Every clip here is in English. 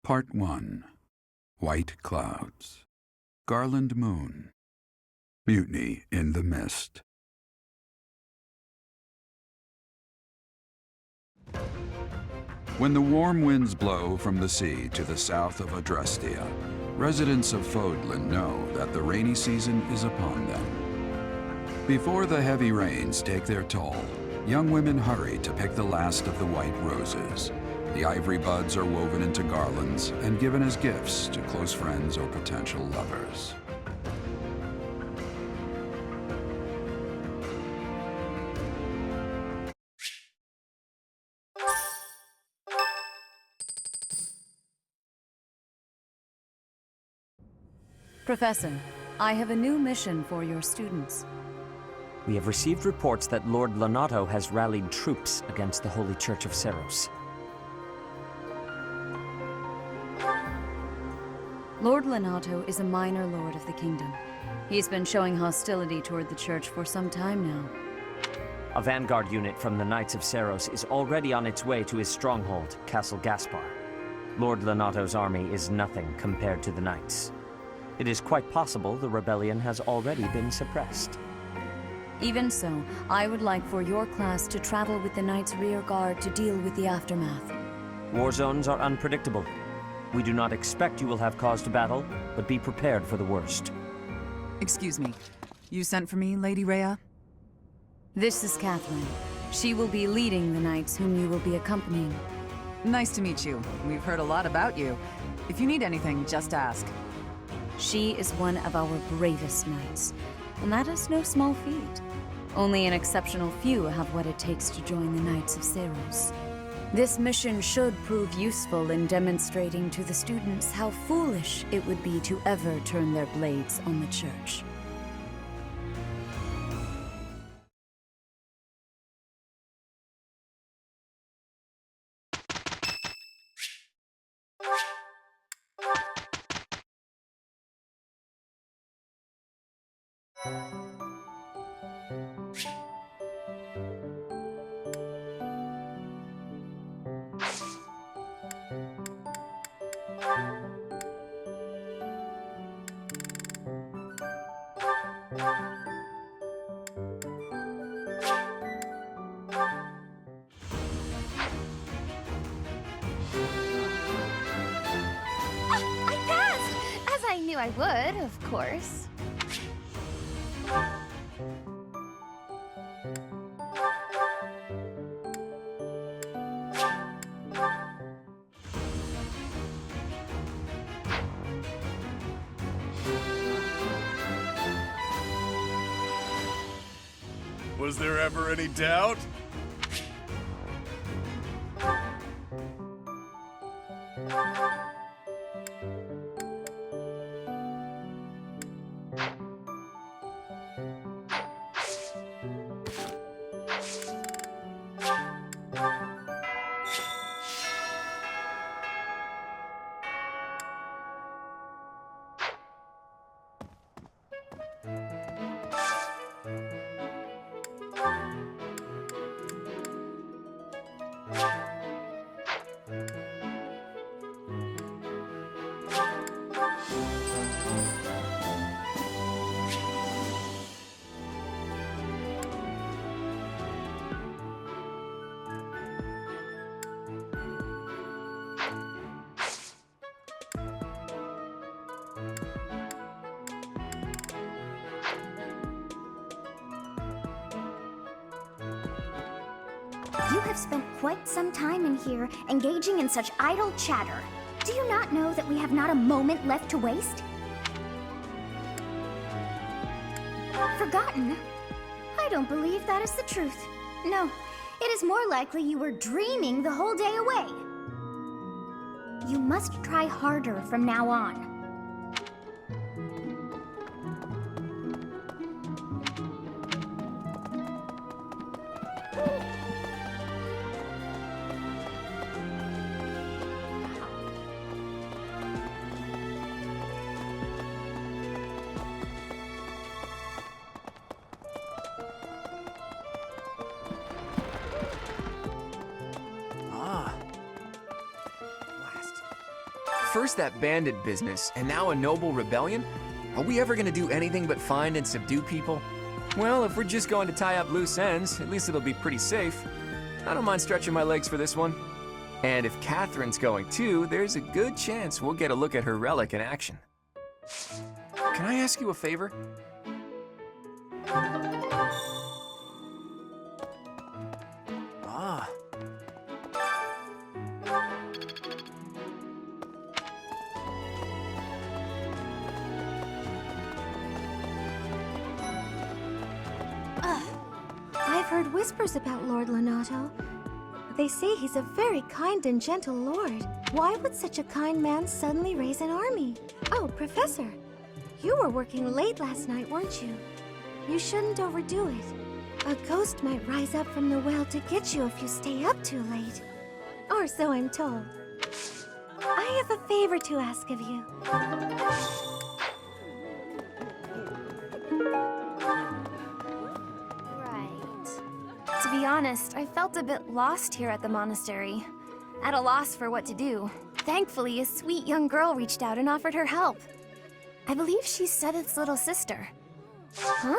Part 1. White Clouds. Garland Moon. Mutiny in the Mist. When the warm winds blow from the sea to the south of Adrestia, residents of Fodlan know that the rainy season is upon them. Before the heavy rains take their toll, young women hurry to pick the last of the white roses. The ivory buds are woven into garlands and given as gifts to close friends or potential lovers. Professor, I have a new mission for your students. We have received reports that Lord Lonato has rallied troops against the Holy Church of Seros. Lord Lonato is a minor lord of the kingdom. He's been showing hostility toward the church for some time now. A vanguard unit from the Knights of Seros is already on its way to his stronghold, Castle Gaspar. Lord Lonato's army is nothing compared to the Knights. It is quite possible the rebellion has already been suppressed. Even so, I would like for your class to travel with the Knights' rear guard to deal with the aftermath. War zones are unpredictable. We do not expect you will have cause to battle, but be prepared for the worst. Excuse me. You sent for me, Lady Rhea? This is Catherine. She will be leading the Knights whom you will be accompanying. Nice to meet you. We've heard a lot about you. If you need anything, just ask. She is one of our bravest knights, and that is no small feat. Only an exceptional few have what it takes to join the Knights of Seros. This mission should prove useful in demonstrating to the students how foolish it would be to ever turn their blades on the Church. I passed! As I knew I would, of course. Was there ever any doubt? You have spent quite some time in here, engaging in such idle chatter. Do you not know that we have not a moment left to waste? Forgotten? I don't believe that is the truth. No, it is more likely you were dreaming the whole day away. You must try harder from now on. First that bandit business, and now a noble rebellion? Are we ever gonna do anything but find and subdue people? Well, if we're just going to tie up loose ends, at least it'll be pretty safe. I don't mind stretching my legs for this one. And if Catherine's going too, there's a good chance we'll get a look at her relic in action. Can I ask you a favor? Ah. I've heard whispers about Lord Lonato. They say he's a very kind and gentle lord. Why would such a kind man suddenly raise an army? Oh, Professor, you were working late last night, weren't you? You shouldn't overdo it. A ghost might rise up from the well to get you if you stay up too late. Or so I'm told. I have a favor to ask of you. To be honest, I felt a bit lost here at the monastery. At a loss for what to do. Thankfully, a sweet young girl reached out and offered her help. I believe she's Seth's little sister. Huh?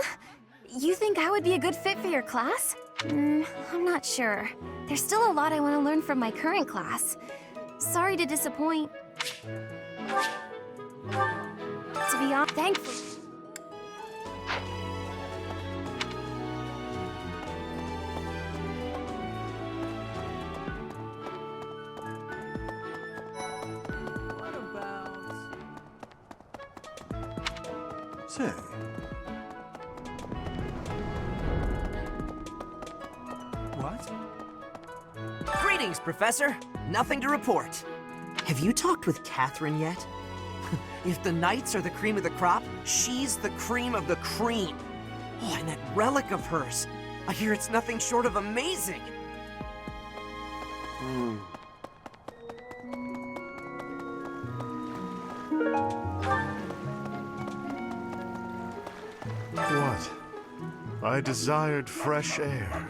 You think I would be a good fit for your class? I'm not sure. There's still a lot I want to learn from my current class. Sorry to disappoint. To be honest, thankfully... Say. What? Greetings, Professor. Nothing to report. Have you talked with Catherine yet? If the knights are the cream of the crop, she's the cream of the cream. Oh, and that relic of hers. I hear it's nothing short of amazing. What? I desired fresh air.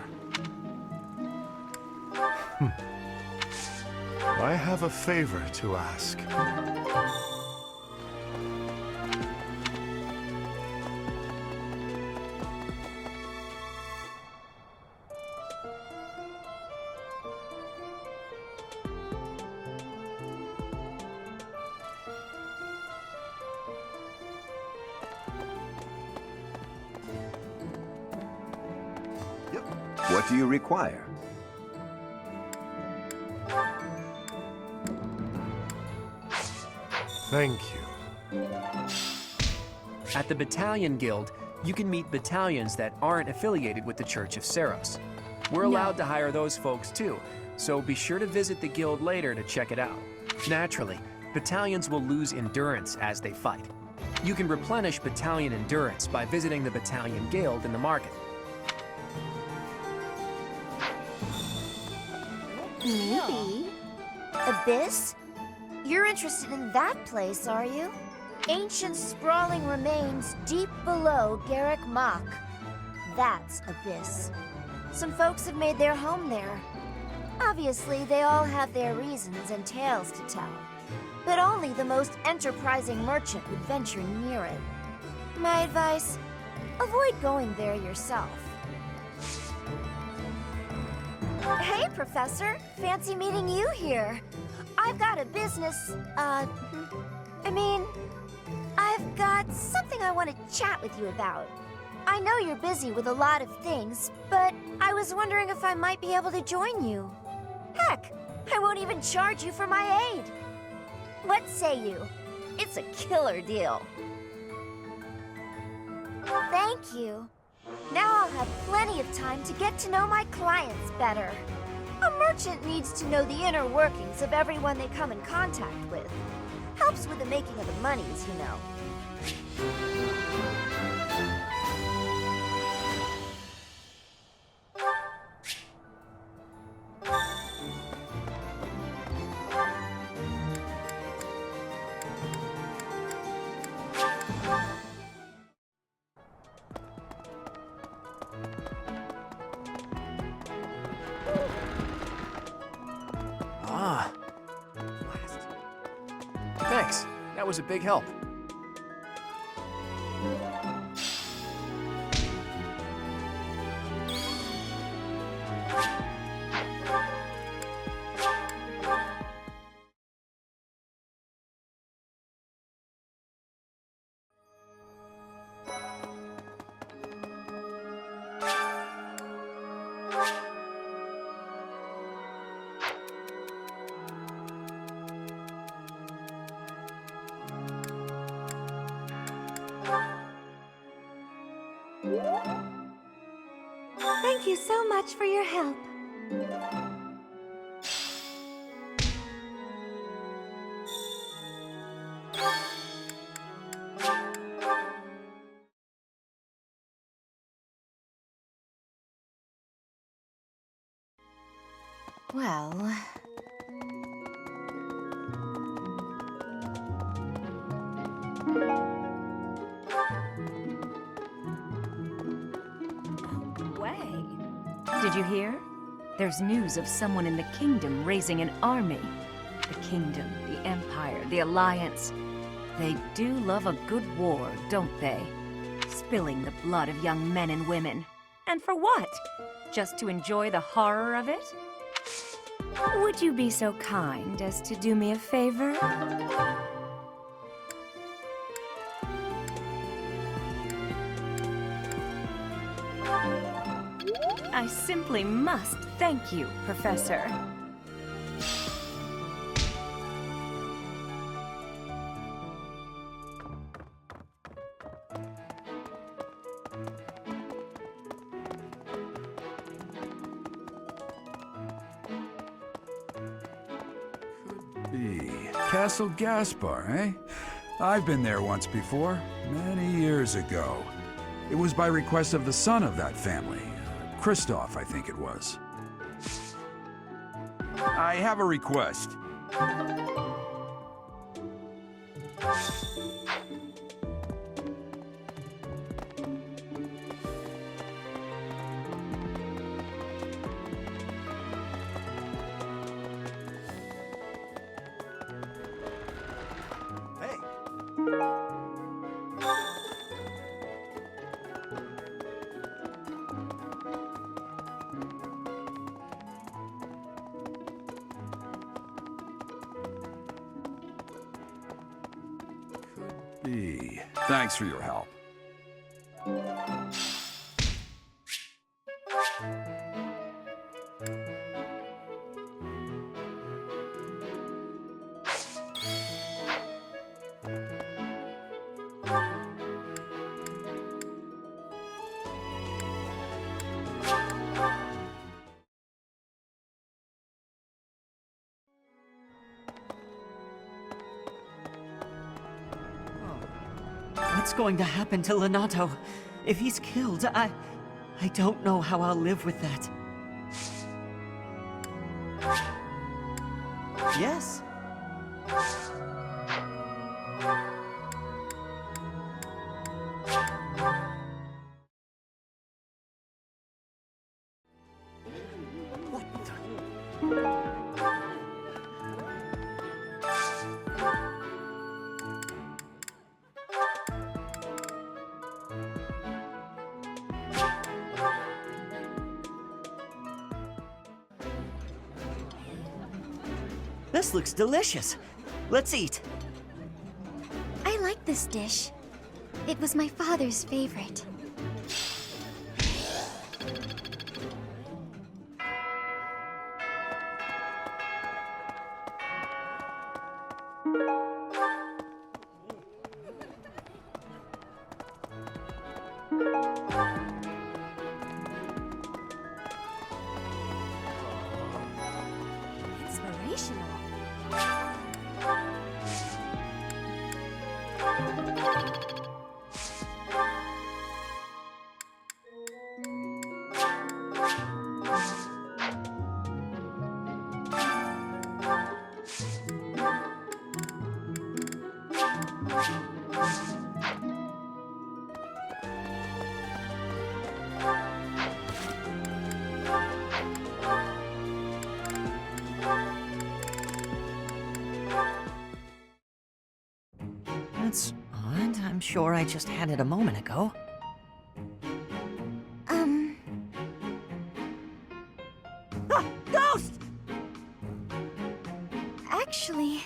I have a favor to ask. What do you require? Thank you. At the Battalion Guild, you can meet battalions that aren't affiliated with the Church of Seiros. We're allowed to hire those folks too, so be sure to visit the guild later to check it out. Naturally, battalions will lose endurance as they fight. You can replenish battalion endurance by visiting the Battalion Guild in the market. Maybe. Abyss? You're interested in that place, are you? Ancient sprawling remains deep below Garreg Mach. That's Abyss. Some folks have made their home there. Obviously, they all have their reasons and tales to tell. But only the most enterprising merchant would venture near it. My advice, avoid going there yourself. Hey, Professor! Fancy meeting you here. I've got a business, I've got something I want to chat with you about. I know you're busy with a lot of things, but I was wondering if I might be able to join you. Heck, I won't even charge you for my aid. What say you? It's a killer deal. Thank you. Now I'll have plenty of time to get to know my clients better. A merchant needs to know the inner workings of everyone they come in contact with. Helps with the making of the monies, you know. was a big help. Thank you so much for your help. Well... Way. Did you hear? There's news of someone in the kingdom raising an army. The kingdom, the empire, the alliance. They do love a good war, don't they? Spilling the blood of young men and women. And for what? Just to enjoy the horror of it? Would you be so kind as to do me a favor? I simply must thank you, Professor. Castle Gaspar, eh? I've been there once before, many years ago. It was by request of the son of that family. Christoph, I think it was. I have a request. Thanks for your help. What's going to happen to Lonato? If he's killed, I don't know how I'll live with that. Yes? This looks delicious. Let's eat. I like this dish. It was my father's favorite. Inspirational. That's odd. I'm sure I just had it a moment ago. Ah, ghost! Actually,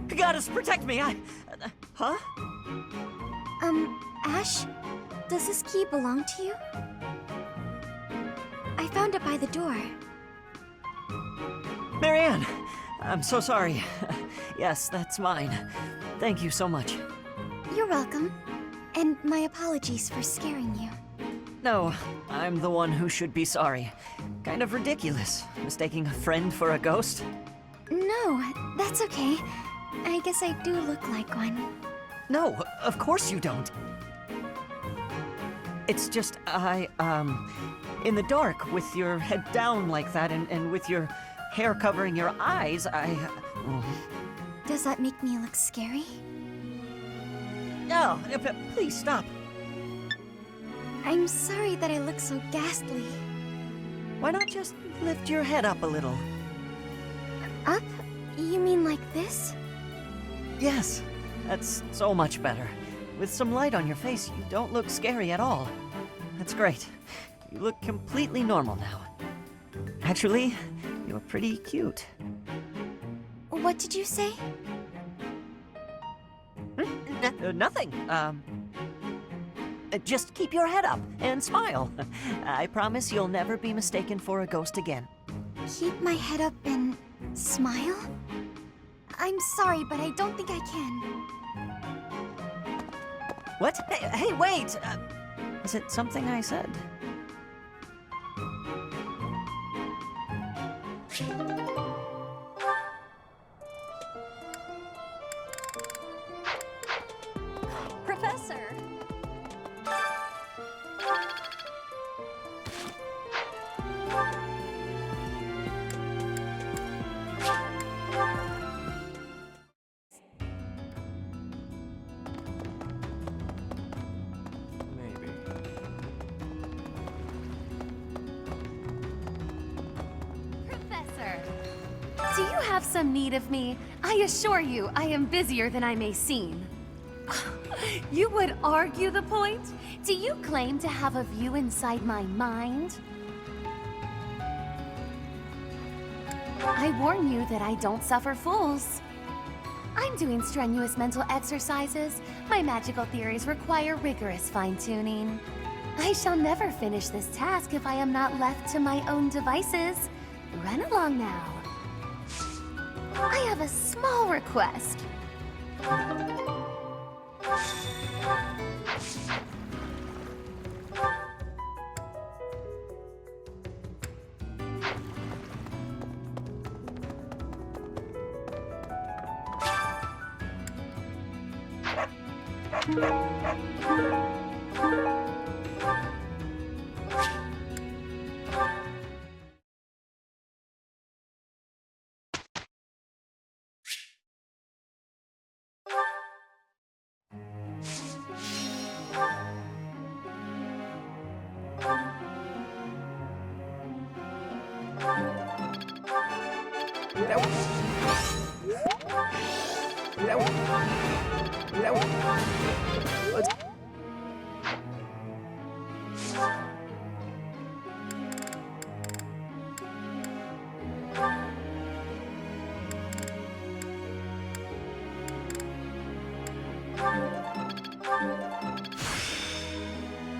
Goddess, protect me! Huh? Ashe, does this key belong to you? I found it by the door. Marianne! I'm so sorry. Yes, that's mine. Thank you so much. You're welcome. And my apologies for scaring you. No, I'm the one who should be sorry. Kind of ridiculous, mistaking a friend for a ghost. No, that's okay. I guess I do look like one. No, of course you don't. It's just, in the dark, with your head down like that, and with your hair covering your eyes, Does that make me look scary? No, please stop. I'm sorry that I look so ghastly. Why not just lift your head up a little? Up? You mean like this? Yes, that's so much better. With some light on your face, you don't look scary at all. That's great. You look completely normal now. Actually, you're pretty cute. What did you say? Nothing. Just keep your head up and smile. I promise you'll never be mistaken for a ghost again. Keep my head up and smile? I'm sorry, but I don't think I can. What? Hey, wait! Is it something I said? Professor! Maybe. Professor! Do you have some need of me? I assure you, I am busier than I may seem. You would argue the point? Do you claim to have a view inside my mind? I warn you that I don't suffer fools. I'm doing strenuous mental exercises. My magical theories require rigorous fine-tuning. I shall never finish this task if I am not left to my own devices. Run along now. I have a small request.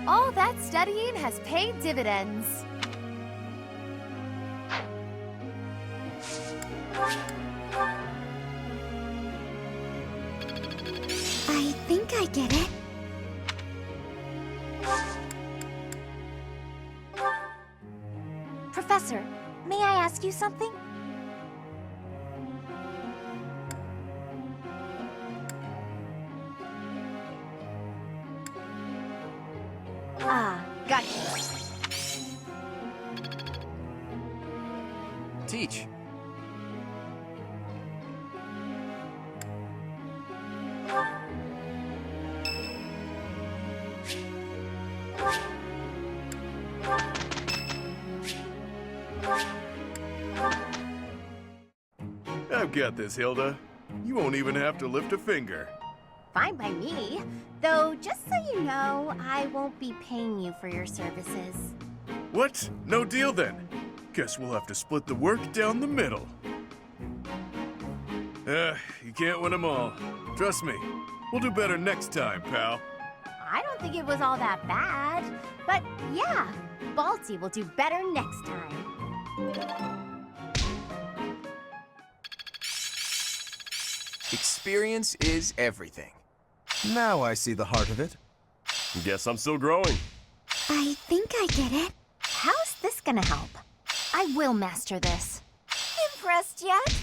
All that studying has paid dividends. I think I get it. Professor, may I ask you something? Got you. Teach. I've got this, Hilda. You won't even have to lift a finger. Fine by me. Though, just so you know, I won't be paying you for your services. What? No deal then. Guess we'll have to split the work down the middle. You can't win them all. Trust me, we'll do better next time, pal. I don't think it was all that bad. But yeah, Balti will do better next time. Experience is everything. Now I see the heart of it. Guess I'm still growing. I think I get it. How's this gonna help? I will master this. Impressed yet?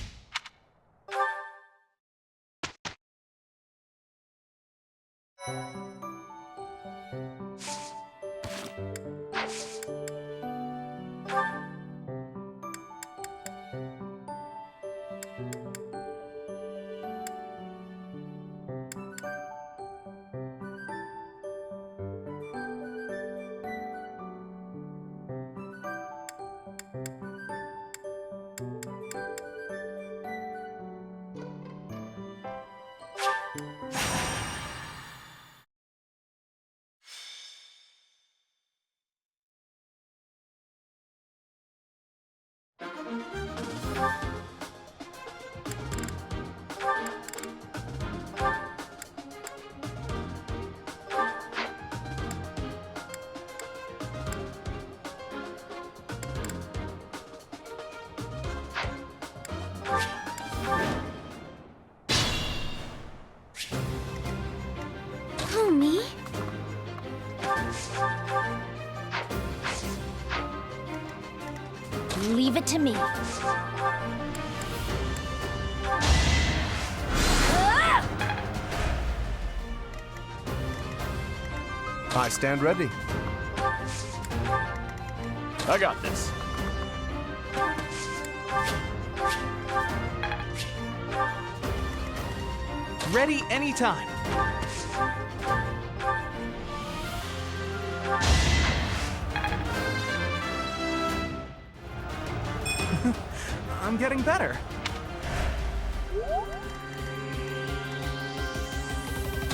Who, me? Leave it to me. I stand ready. I got this. Ready anytime. I'm getting better.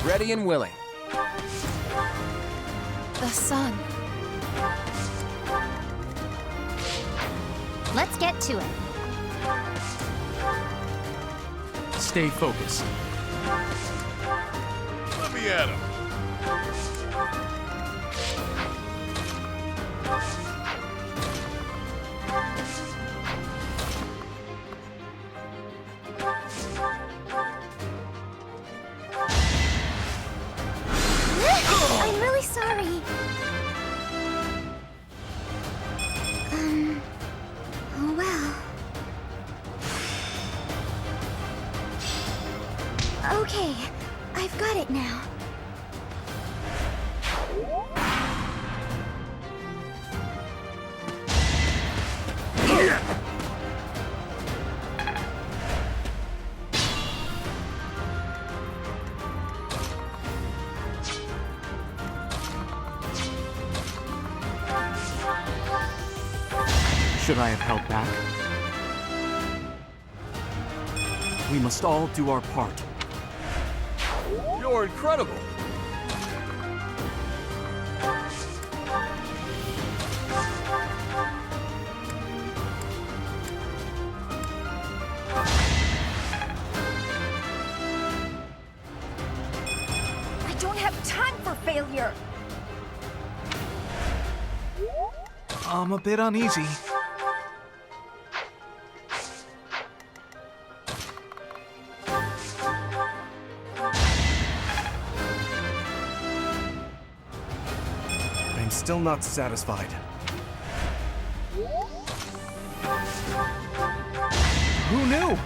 Ready and willing. The sun. Let's get to it. Stay focused. Let me at him. I'm really sorry. Oh well. Okay, I've got it now. Should I have held back? We must all do our part. You're incredible. I don't have time for failure. I'm a bit uneasy. I'm still not satisfied. Who knew?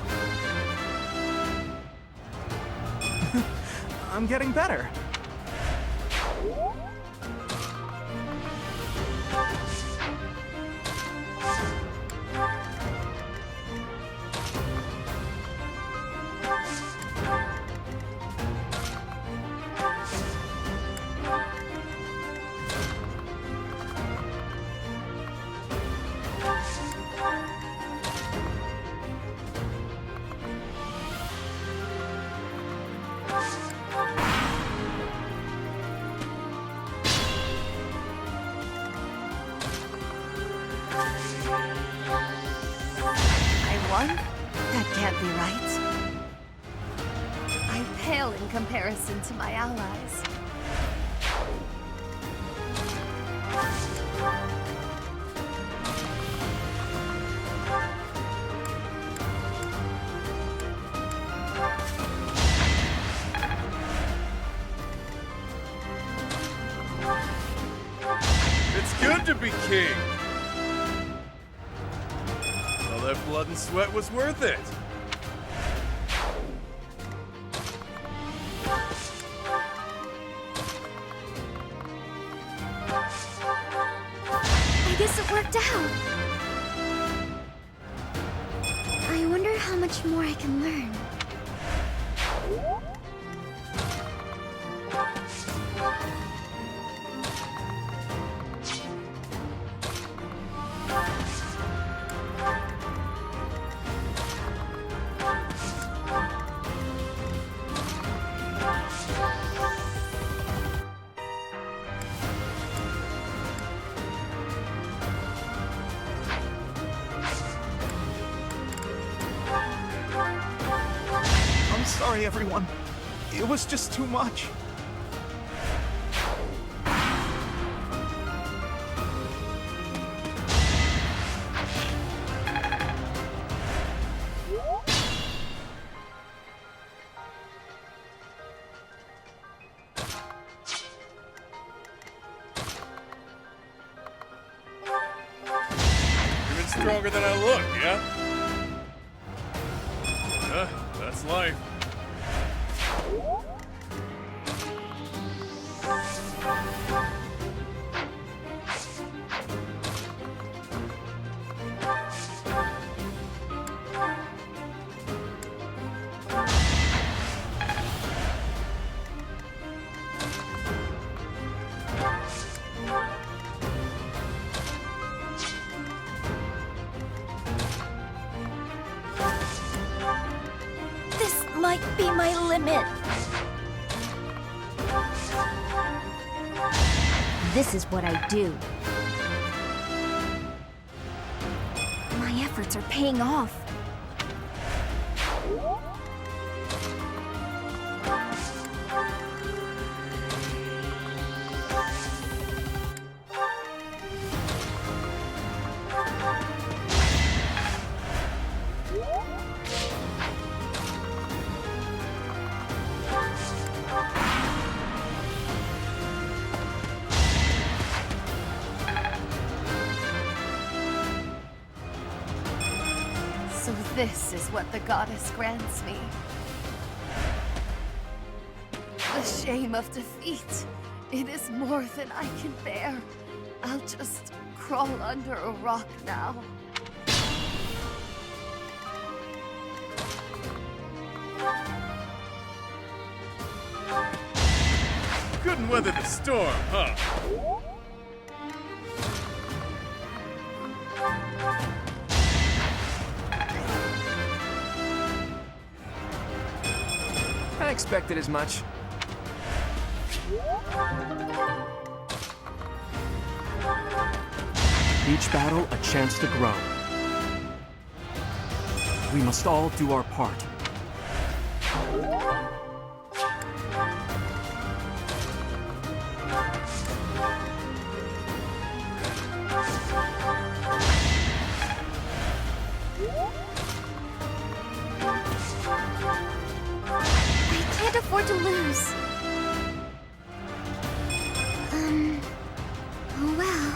I'm getting better. won? That can't be right. I pale in comparison to my allies. It's good to be king. All that blood and sweat was worth it. I guess it worked out. I wonder how much more I can learn. I'm sorry, everyone. It was just too much. Even stronger than I look, yeah? That's life. This might be my limit. This is what I do. My efforts are paying off. So this is what the goddess grants me. The shame of defeat. It is more than I can bear. I'll just crawl under a rock now. Couldn't weather the storm, huh? I expected as much. Each battle a chance to grow. We must all do our part. I can't afford to lose. Oh well.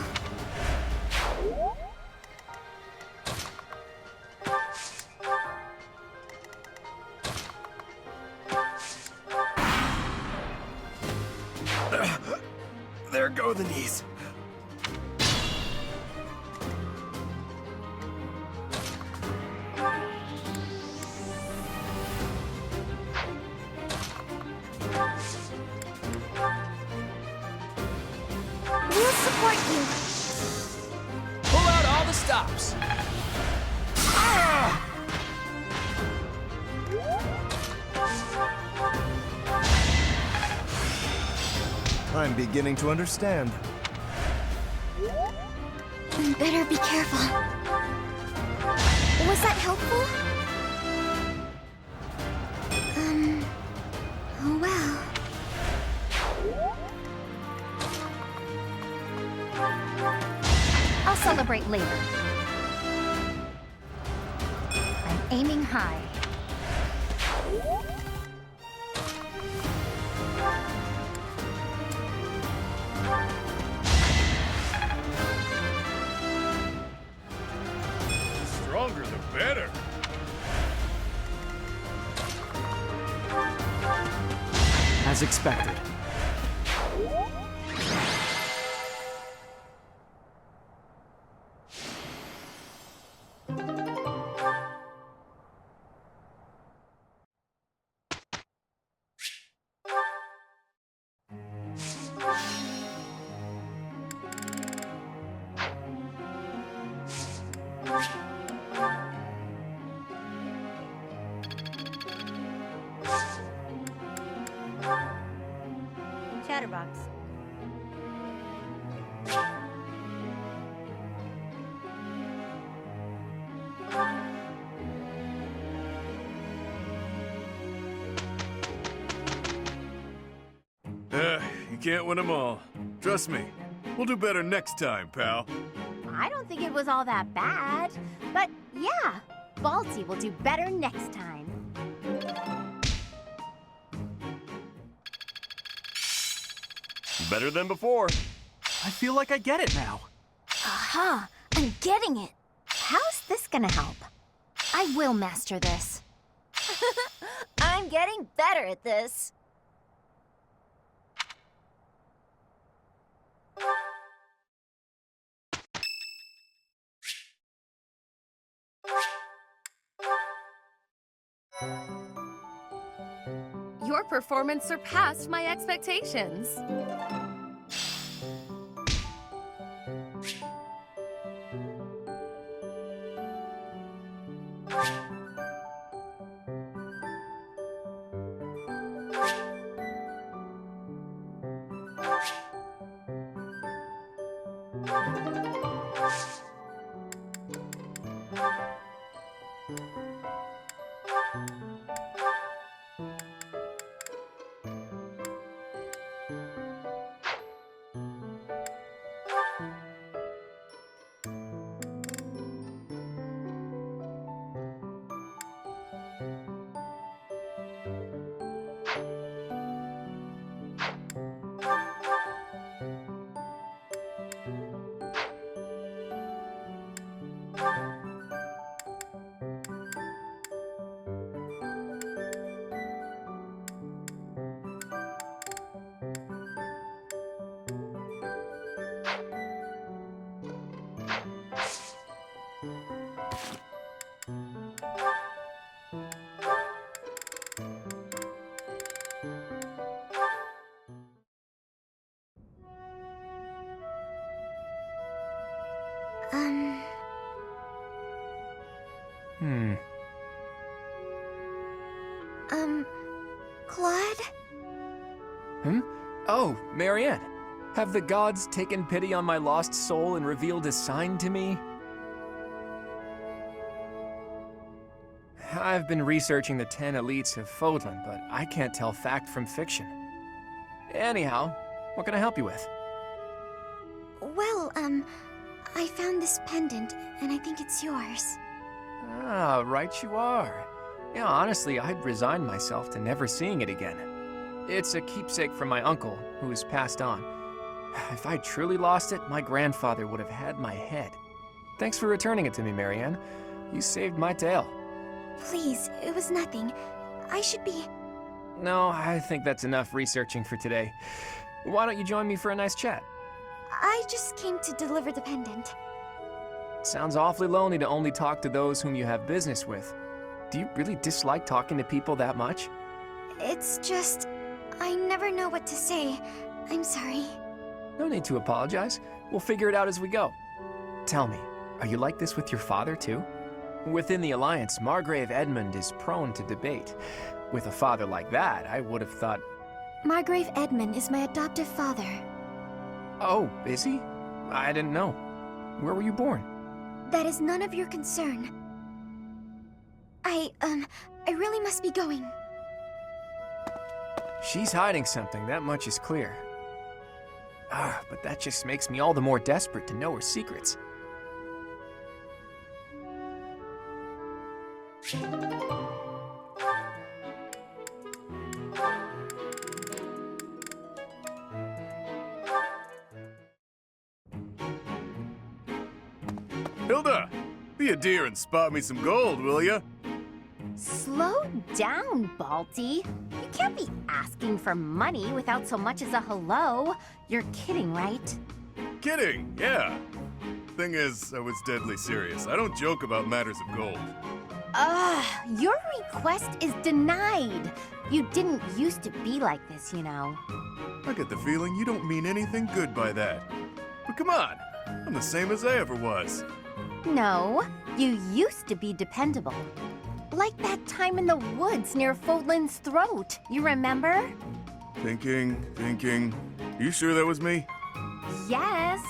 There go the knees. We'll support you. Pull out all the stops. I'm beginning to understand. Better be careful. Was that helpful? Oh well. I'll celebrate later. I'm aiming high. Stronger the better. As expected. Chatterbox. You can't win them all. Trust me, we'll do better next time, pal. I don't think it was all that bad. But yeah, Balti will do better next time. Better than before. I feel like I get it now. Aha! I'm getting it! How's this gonna help? I will master this. I'm getting better at this. Your performance surpassed my expectations. Claude? Oh, Marianne. Have the gods taken pity on my lost soul and revealed a sign to me? I've been researching the 10 elites of Fodlan, but I can't tell fact from fiction. Anyhow, what can I help you with? Well, I found this pendant, and I think it's yours. Ah, right you are. Yeah, honestly, I'd resigned myself to never seeing it again. It's a keepsake from my uncle, who has passed on. If I truly lost it, my grandfather would have had my head. Thanks for returning it to me, Marianne. You saved my tail. Please, it was nothing. I should be... No, I think that's enough researching for today. Why don't you join me for a nice chat? I just came to deliver the pendant. Sounds awfully lonely to only talk to those whom you have business with. Do you really dislike talking to people that much? It's just... I never know what to say. I'm sorry. No need to apologize. We'll figure it out as we go. Tell me, are you like this with your father too? Within the Alliance, Margrave Edmund is prone to debate. With a father like that, I would have thought... Margrave Edmund is my adoptive father. Oh, is he? I didn't know. Where were you born? That is none of your concern. I really must be going. She's hiding something, that much is clear. But that just makes me all the more desperate to know her secrets. Hilda, be a dear and spot me some gold, will ya? Slow down, Balti. You can't be asking for money without so much as a hello. You're kidding, right? Kidding, yeah. Thing is, I was deadly serious. I don't joke about matters of gold. Your request is denied. You didn't used to be like this, you know. I get the feeling you don't mean anything good by that. But come on, I'm the same as I ever was. No, you used to be dependable. Like that time in the woods near Fodlan's throat. You remember? Thinking. You sure that was me? Yes.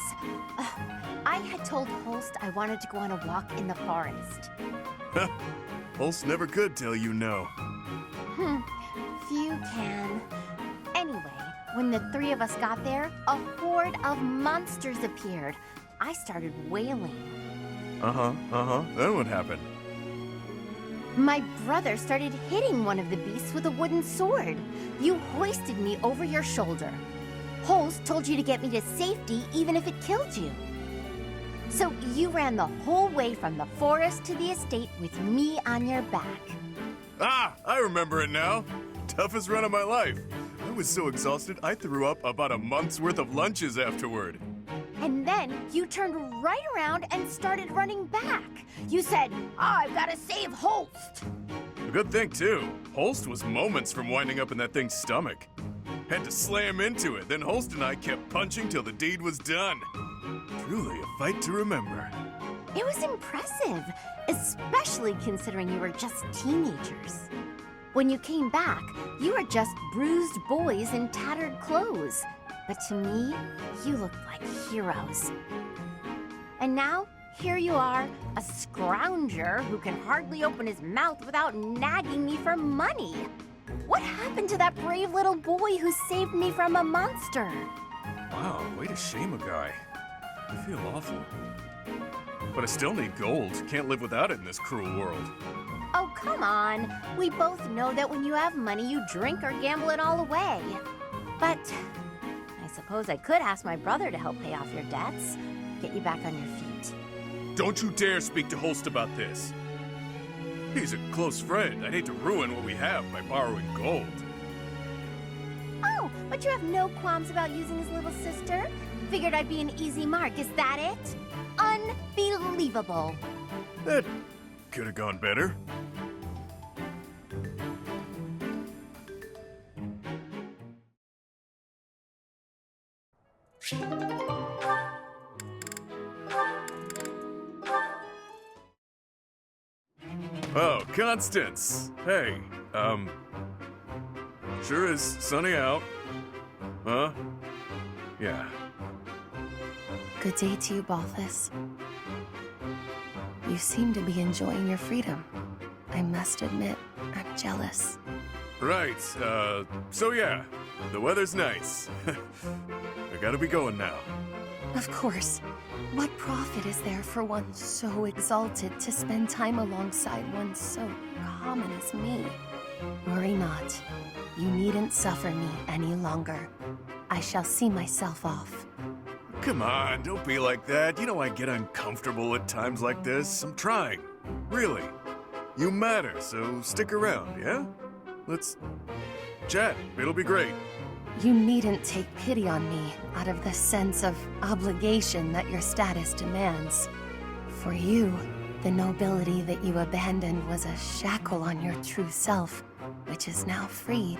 I had told Holst I wanted to go on a walk in the forest. Holst never could tell you no. Few can. Anyway, when the three of us got there, a horde of monsters appeared. I started wailing. Then what happened? My brother started hitting one of the beasts with a wooden sword. You hoisted me over your shoulder. Holst told you to get me to safety even if it killed you. So you ran the whole way from the forest to the estate with me on your back. I remember it now. Toughest run of my life. I was so exhausted I threw up about a month's worth of lunches afterward. And then you turned right around and started running back. You said, I've got to save Holst. A good thing, too. Holst was moments from winding up in that thing's stomach. Had to slam into it, then Holst and I kept punching till the deed was done. Truly a fight to remember. It was impressive, especially considering you were just teenagers. When you came back, you were just bruised boys in tattered clothes. But to me, you looked like heroes. And now, here you are, a scrounger who can hardly open his mouth without nagging me for money. What happened to that brave little boy who saved me from a monster? Wow, way to shame a guy. I feel awful. But I still need gold. Can't live without it in this cruel world. Oh, come on. We both know that when you have money, you drink or gamble it all away. But I suppose I could ask my brother to help pay off your debts, get you back on your feet. Don't you dare speak to Holst about this. He's a close friend. I'd hate to ruin what we have by borrowing gold. Oh, but you have no qualms about using his little sister? Figured I'd be an easy mark, is that it? Unbelievable. That could have gone better. Oh, Constance. Hey, sure is sunny out. Huh? Yeah. Good day to you, Balthus. You seem to be enjoying your freedom. I must admit, I'm jealous. Right, so yeah, the weather's nice. I gotta be going now. Of course. What profit is there for one so exalted to spend time alongside one so common as me? Worry not. You needn't suffer me any longer. I shall see myself off. Come on, don't be like that. You know I get uncomfortable at times like this. I'm trying. Really. You matter, so stick around, yeah? Let's chat. It'll be great. You needn't take pity on me out of the sense of obligation that your status demands. For you, the nobility that you abandoned was a shackle on your true self, which is now freed.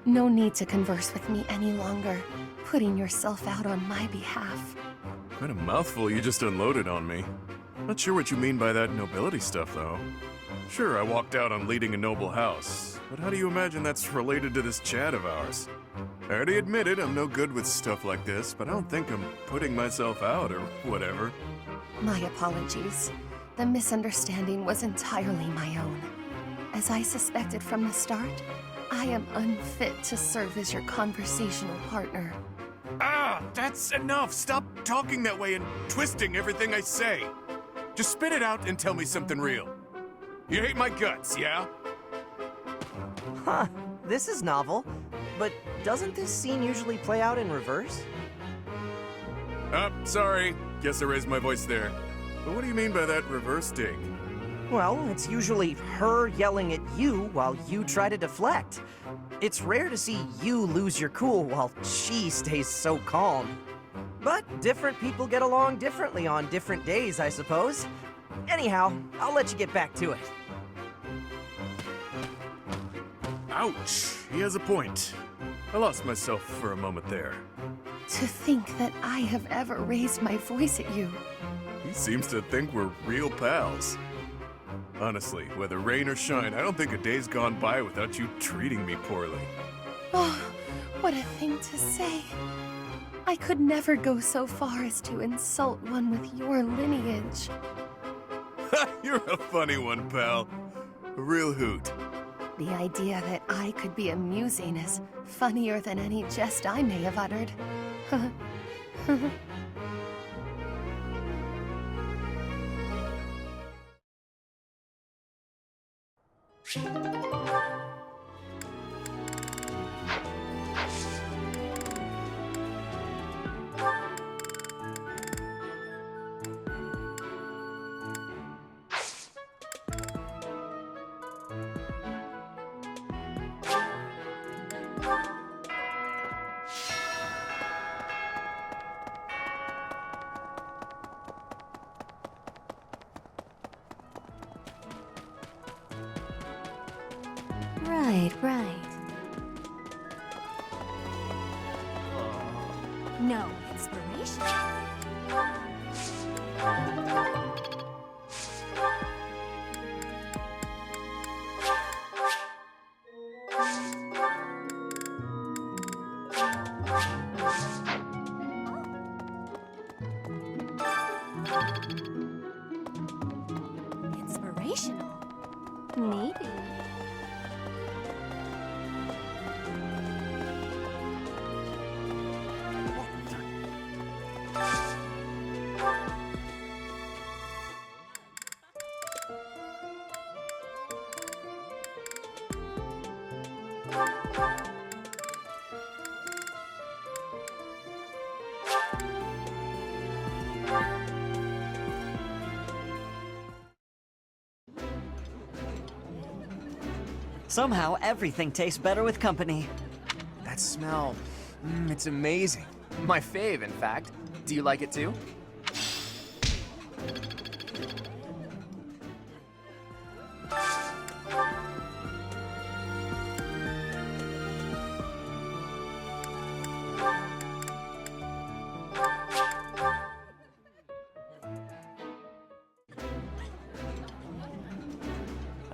No need to converse with me any longer, putting yourself out on my behalf. Quite a mouthful you just unloaded on me. Not sure what you mean by that nobility stuff, though. Sure, I walked out on leading a noble house, but how do you imagine that's related to this chat of ours? I already admitted I'm no good with stuff like this, but I don't think I'm putting myself out or whatever. My apologies. The misunderstanding was entirely my own. As I suspected from the start, I am unfit to serve as your conversational partner. Ah, that's enough! Stop talking that way and twisting everything I say. Just spit it out and tell me something real. You hate my guts, yeah? Huh, this is novel. But doesn't this scene usually play out in reverse? Sorry. Guess I raised my voice there. But what do you mean by that reverse dig? Well, it's usually her yelling at you while you try to deflect. It's rare to see you lose your cool while she stays so calm. But different people get along differently on different days, I suppose. Anyhow, I'll let you get back to it. Ouch! He has a point. I lost myself for a moment there. To think that I have ever raised my voice at you. He seems to think we're real pals. Honestly, whether rain or shine, I don't think a day's gone by without you treating me poorly. Oh, what a thing to say. I could never go so far as to insult one with your lineage. You're a funny one, pal. A real hoot. The idea that I could be amusing is funnier than any jest I may have uttered. Right. No inspiration. Inspirational? Maybe. Somehow, everything tastes better with company. That smell, it's amazing. My fave, in fact. Do you like it too?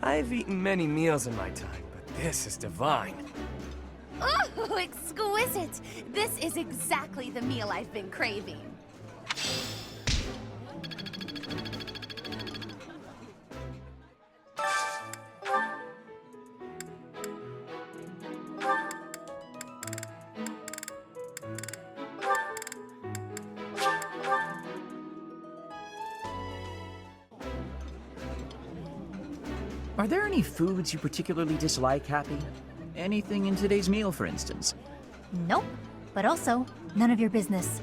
I've eaten many meals in my time, but this is divine. Oh, exquisite! This is exactly the meal I've been craving. Are there any foods you particularly dislike, Happy? Anything in today's meal, for instance? Nope. But also, none of your business.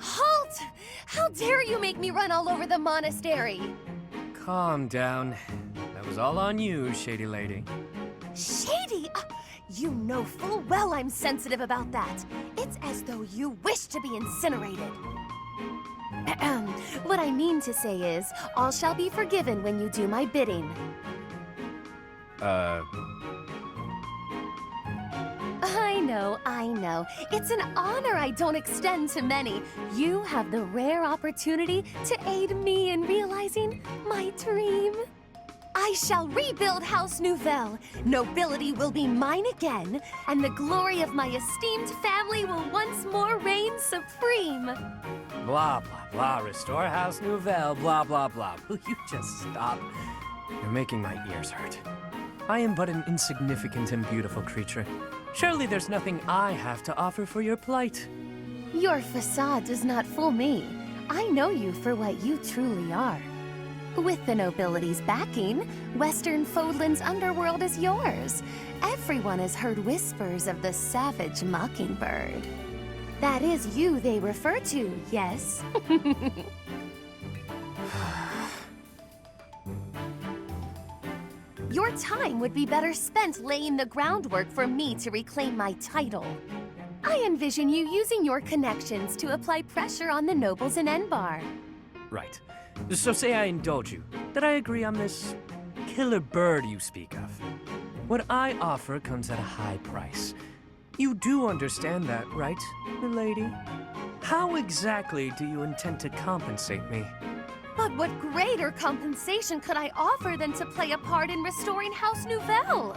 Halt! How dare you make me run all over the monastery? Calm down. That was all on you, Shady Lady. Shady? You know full well I'm sensitive about that. It's as though you wish to be incinerated. What I mean to say is, all shall be forgiven when you do my bidding. know, I know. It's an honor I don't extend to many. You have the rare opportunity to aid me in realizing my dream. I shall rebuild House Nouvelle. Nobility will be mine again, and the glory of my esteemed family will once more reign supreme. Blah, blah, blah. Restore House Nouvelle, blah, blah, blah. Will you just stop? You're making my ears hurt. I am but an insignificant and beautiful creature. Surely there's nothing I have to offer for your plight. Your facade does not fool me. I know you for what you truly are. With the nobility's backing, Western Fodlan's underworld is yours. Everyone has heard whispers of the savage mockingbird. That is you they refer to, yes? Your time would be better spent laying the groundwork for me to reclaim my title. I envision you using your connections to apply pressure on the nobles in Enbar. Right. So say I indulge you, that I agree on this killer bird you speak of. What I offer comes at a high price. You do understand that, right, milady? How exactly do you intend to compensate me? But what greater compensation could I offer than to play a part in restoring House Nouvelle?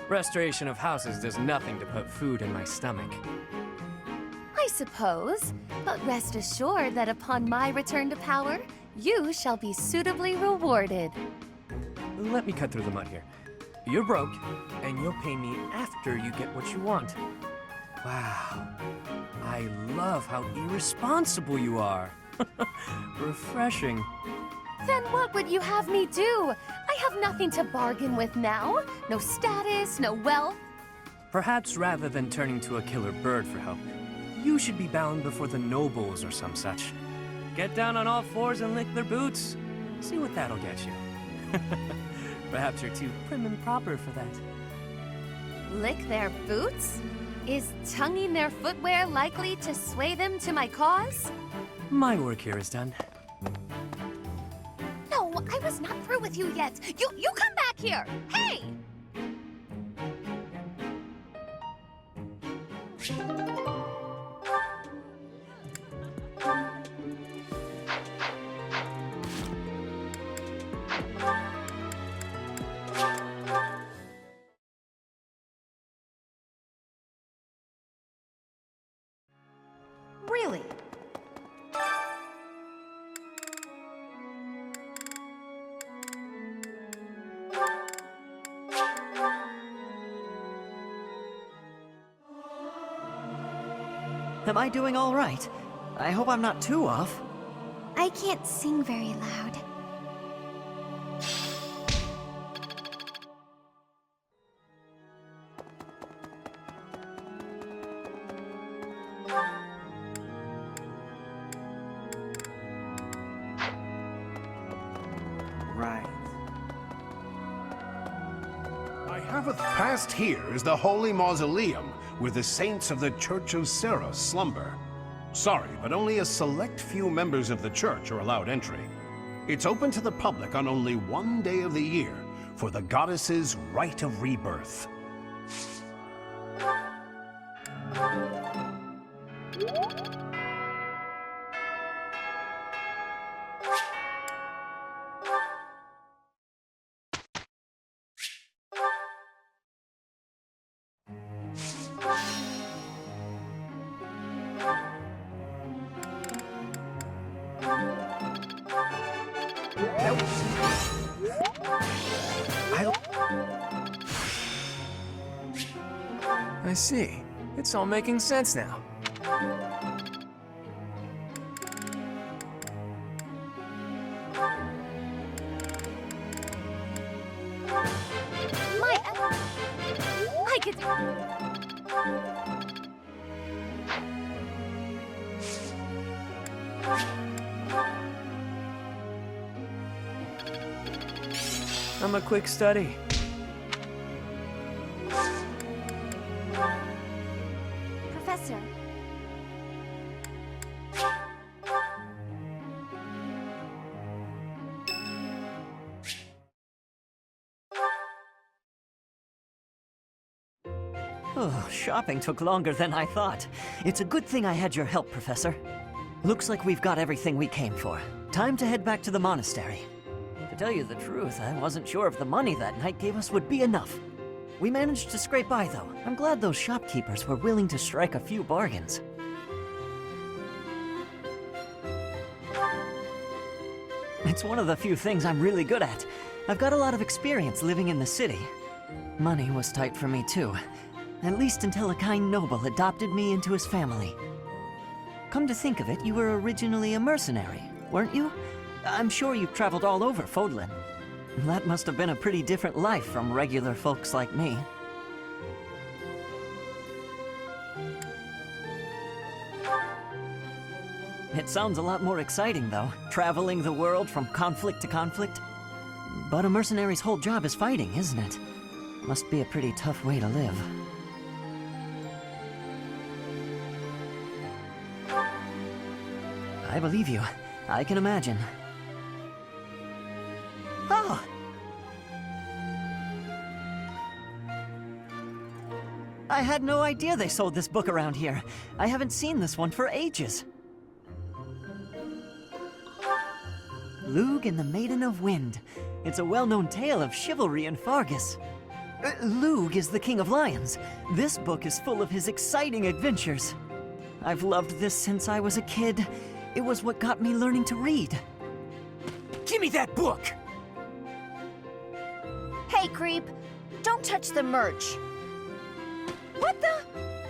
Restoration of houses does nothing to put food in my stomach. I suppose, but rest assured that upon my return to power, you shall be suitably rewarded. Let me cut through the mud here. You're broke, and you'll pay me after you get what you want. Wow. I love how irresponsible you are. Refreshing. Then what would you have me do? I have nothing to bargain with now. No status, no wealth. Perhaps rather than turning to a killer bird for help, you should be bound before the nobles or some such. Get down on all fours and lick their boots. See what that'll get you. Perhaps you're too prim and proper for that. Lick their boots? Is tonguing their footwear likely to sway them to my cause? My work here is done. No, I was not through with you yet. You come back here! Hey! Really? Am I doing all right? I hope I'm not too off. I can't sing very loud. Past here is the holy mausoleum where the saints of the Church of Seros slumber. Sorry, but only a select few members of the church are allowed entry. It's open to the public on only one day of the year for the goddess's rite of rebirth. I see. It's all making sense now. I could... I'm a quick study. Professor. Oh, shopping took longer than I thought. It's a good thing I had your help, Professor. Looks like we've got everything we came for. Time to head back to the monastery. To tell you the truth, I wasn't sure if the money that knight gave us would be enough. We managed to scrape by, though. I'm glad those shopkeepers were willing to strike a few bargains. It's one of the few things I'm really good at. I've got a lot of experience living in the city. Money was tight for me, too. At least until a kind noble adopted me into his family. Come to think of it, you were originally a mercenary, weren't you? I'm sure you've traveled all over Fodlan. That must have been a pretty different life from regular folks like me. It sounds a lot more exciting, though, traveling the world from conflict to conflict. But a mercenary's whole job is fighting, isn't it? Must be a pretty tough way to live. I believe you. I can imagine. Oh! I had no idea they sold this book around here. I haven't seen this one for ages. Lugh and the Maiden of Wind. It's a well-known tale of chivalry in Fargus. Lugh is the King of Lions. This book is full of his exciting adventures. I've loved this since I was a kid. It was what got me learning to read. Give me that book! Hey, creep! Don't touch the merch! What the?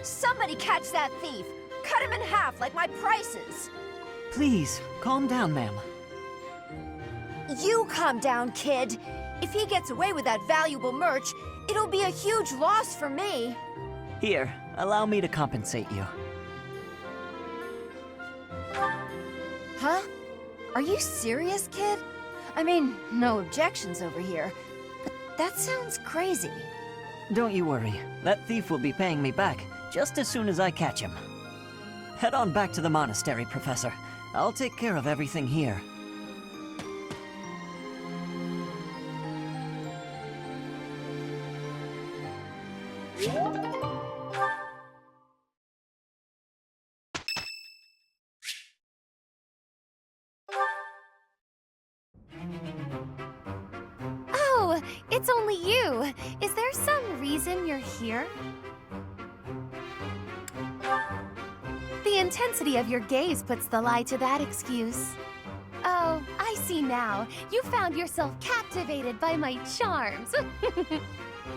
Somebody catch that thief! Cut him in half like my prices! Please, calm down, ma'am. You calm down, kid! If he gets away with that valuable merch, it'll be a huge loss for me! Here, allow me to compensate you. Huh? Are you serious, kid? I mean, no objections over here, but that sounds crazy. Don't you worry. That thief will be paying me back just as soon as I catch him. Head on back to the monastery, Professor. I'll take care of everything here. Oh, it's only you. Is there some reason you're here? The intensity of your gaze puts the lie to that excuse. Oh, I see now. You found yourself captivated by my charms.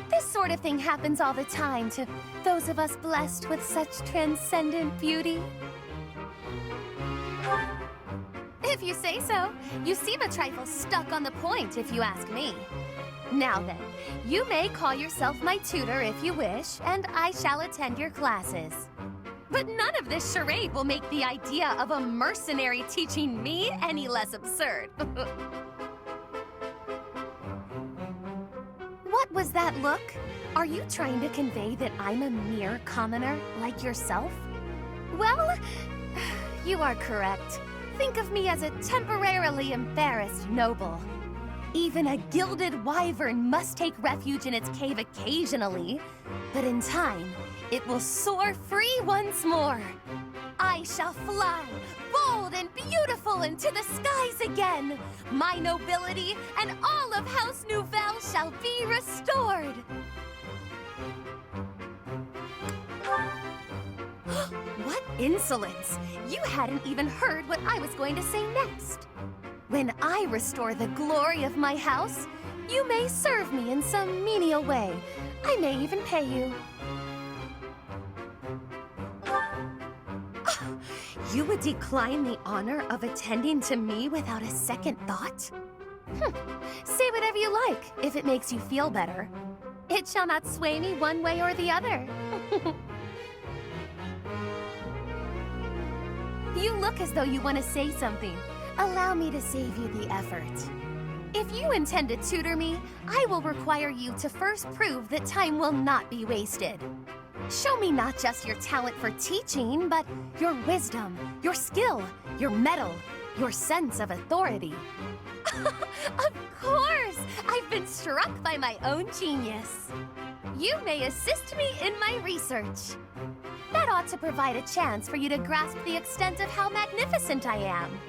This sort of thing happens all the time to those of us blessed with such transcendent beauty. If you say so. You seem a trifle stuck on the point, if you ask me. Now then, you may call yourself my tutor if you wish, and I shall attend your classes. But none of this charade will make the idea of a mercenary teaching me any less absurd. What was that look? Are you trying to convey that I'm a mere commoner like yourself? Well, you are correct. Think of me as a temporarily embarrassed noble. Even a gilded wyvern must take refuge in its cave occasionally, but in time, it will soar free once more. I shall fly, bold and beautiful, into the skies again. My nobility and all of House Nouvelle shall be restored. What insolence! You hadn't even heard what I was going to say next. When I restore the glory of my house, you may serve me in some menial way. I may even pay you. You would decline the honor of attending to me without a second thought? Say whatever you like, if it makes you feel better. It shall not sway me one way or the other. You look as though you want to say something. Allow me to save you the effort. If you intend to tutor me, I will require you to first prove that time will not be wasted. Show me not just your talent for teaching, but your wisdom, your skill, your mettle, your sense of authority. Of course! I've been struck by my own genius. You may assist me in my research. That ought to provide a chance for you to grasp the extent of how magnificent I am.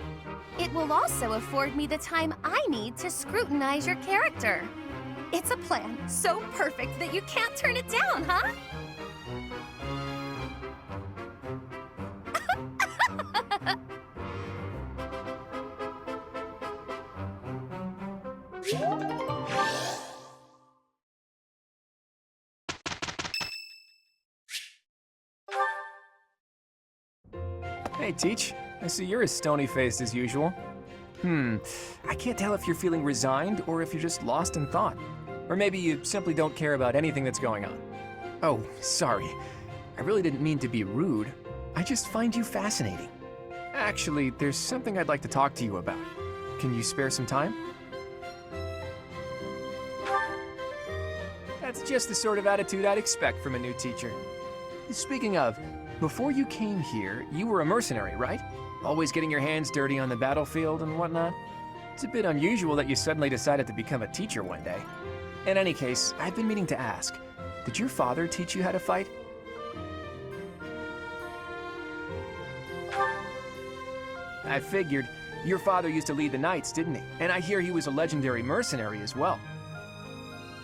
It will also afford me the time I need to scrutinize your character. It's a plan so perfect that you can't turn it down, huh? Hey, Teach. I see you're as stony-faced as usual. I can't tell if you're feeling resigned or if you're just lost in thought. Or maybe you simply don't care about anything that's going on. Oh, sorry. I really didn't mean to be rude. I just find you fascinating. Actually, there's something I'd like to talk to you about. Can you spare some time? That's just the sort of attitude I'd expect from a new teacher. Speaking of, before you came here, you were a mercenary, right? Always getting your hands dirty on the battlefield and whatnot? It's a bit unusual that you suddenly decided to become a teacher one day. In any case, I've been meaning to ask, did your father teach you how to fight? I figured. Your father used to lead the knights, didn't he? And I hear he was a legendary mercenary as well.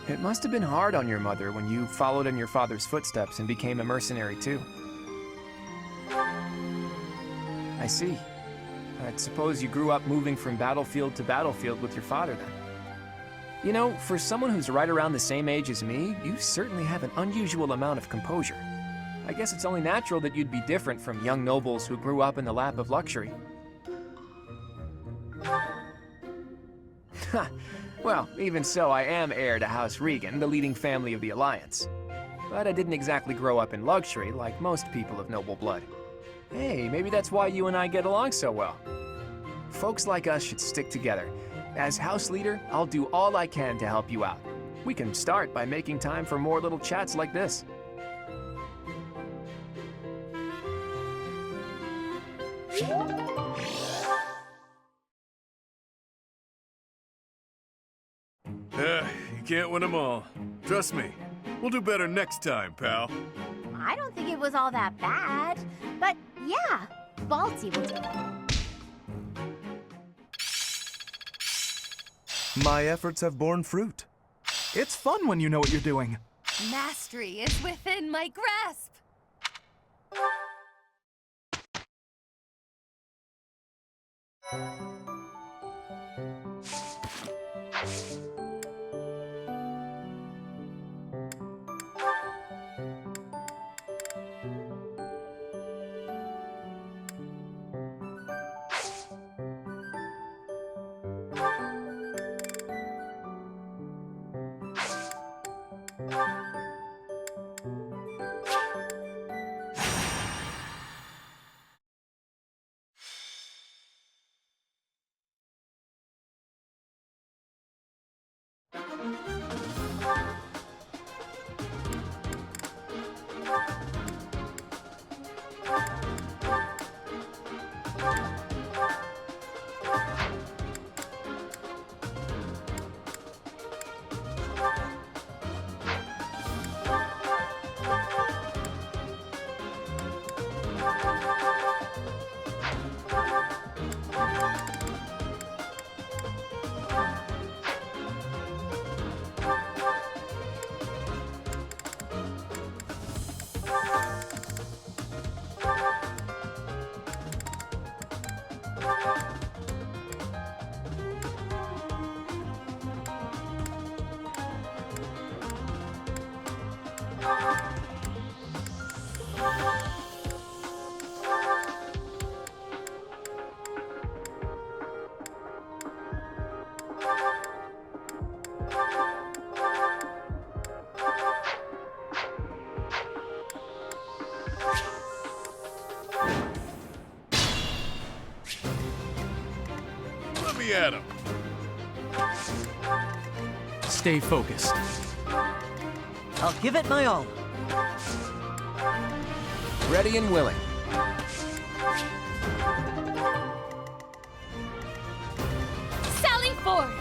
It must have been hard on your mother when you followed in your father's footsteps and became a mercenary too. I see. I suppose you grew up moving from battlefield to battlefield with your father then. You know, for someone who's right around the same age as me, you certainly have an unusual amount of composure. I guess it's only natural that you'd be different from young nobles who grew up in the lap of luxury. Well, even so, I am heir to House Regan, the leading family of the Alliance. But I didn't exactly grow up in luxury like most people of noble blood. Hey, maybe that's why you and I get along so well. Folks like us should stick together. As house leader, I'll do all I can to help you out. We can start by making time for more little chats like this. You can't win them all. Trust me, we'll do better next time, pal. I don't think it was all that bad, but yeah, Balti will do. My efforts have borne fruit. It's fun when you know what you're doing. Mastery is within my grasp. At him. Stay focused. I'll give it my all. Ready and willing. Sally forward.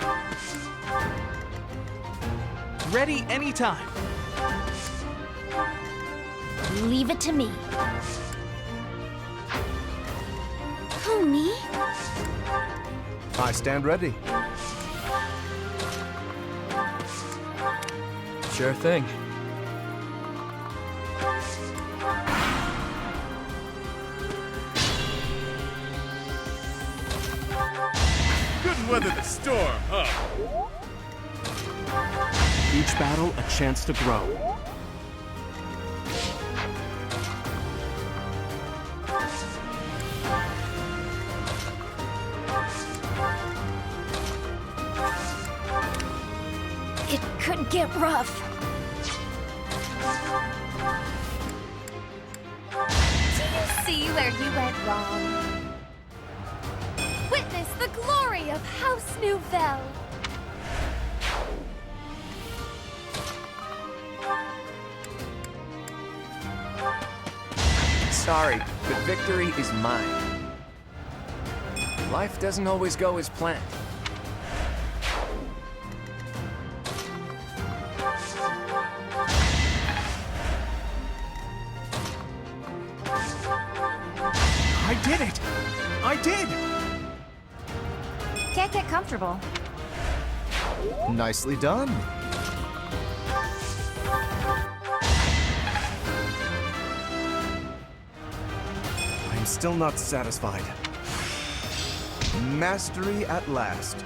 Ready anytime. Leave it to me. Who, me? I stand ready. Sure thing. Couldn't weather the storm, huh? Each battle a chance to grow. It could get rough. Do you see where you went wrong? Witness the glory of House Nouvelle. Sorry, but victory is mine. Life doesn't always go as planned. I did it! I did! Can't get comfortable. Nicely done. I'm still not satisfied. Mastery at last.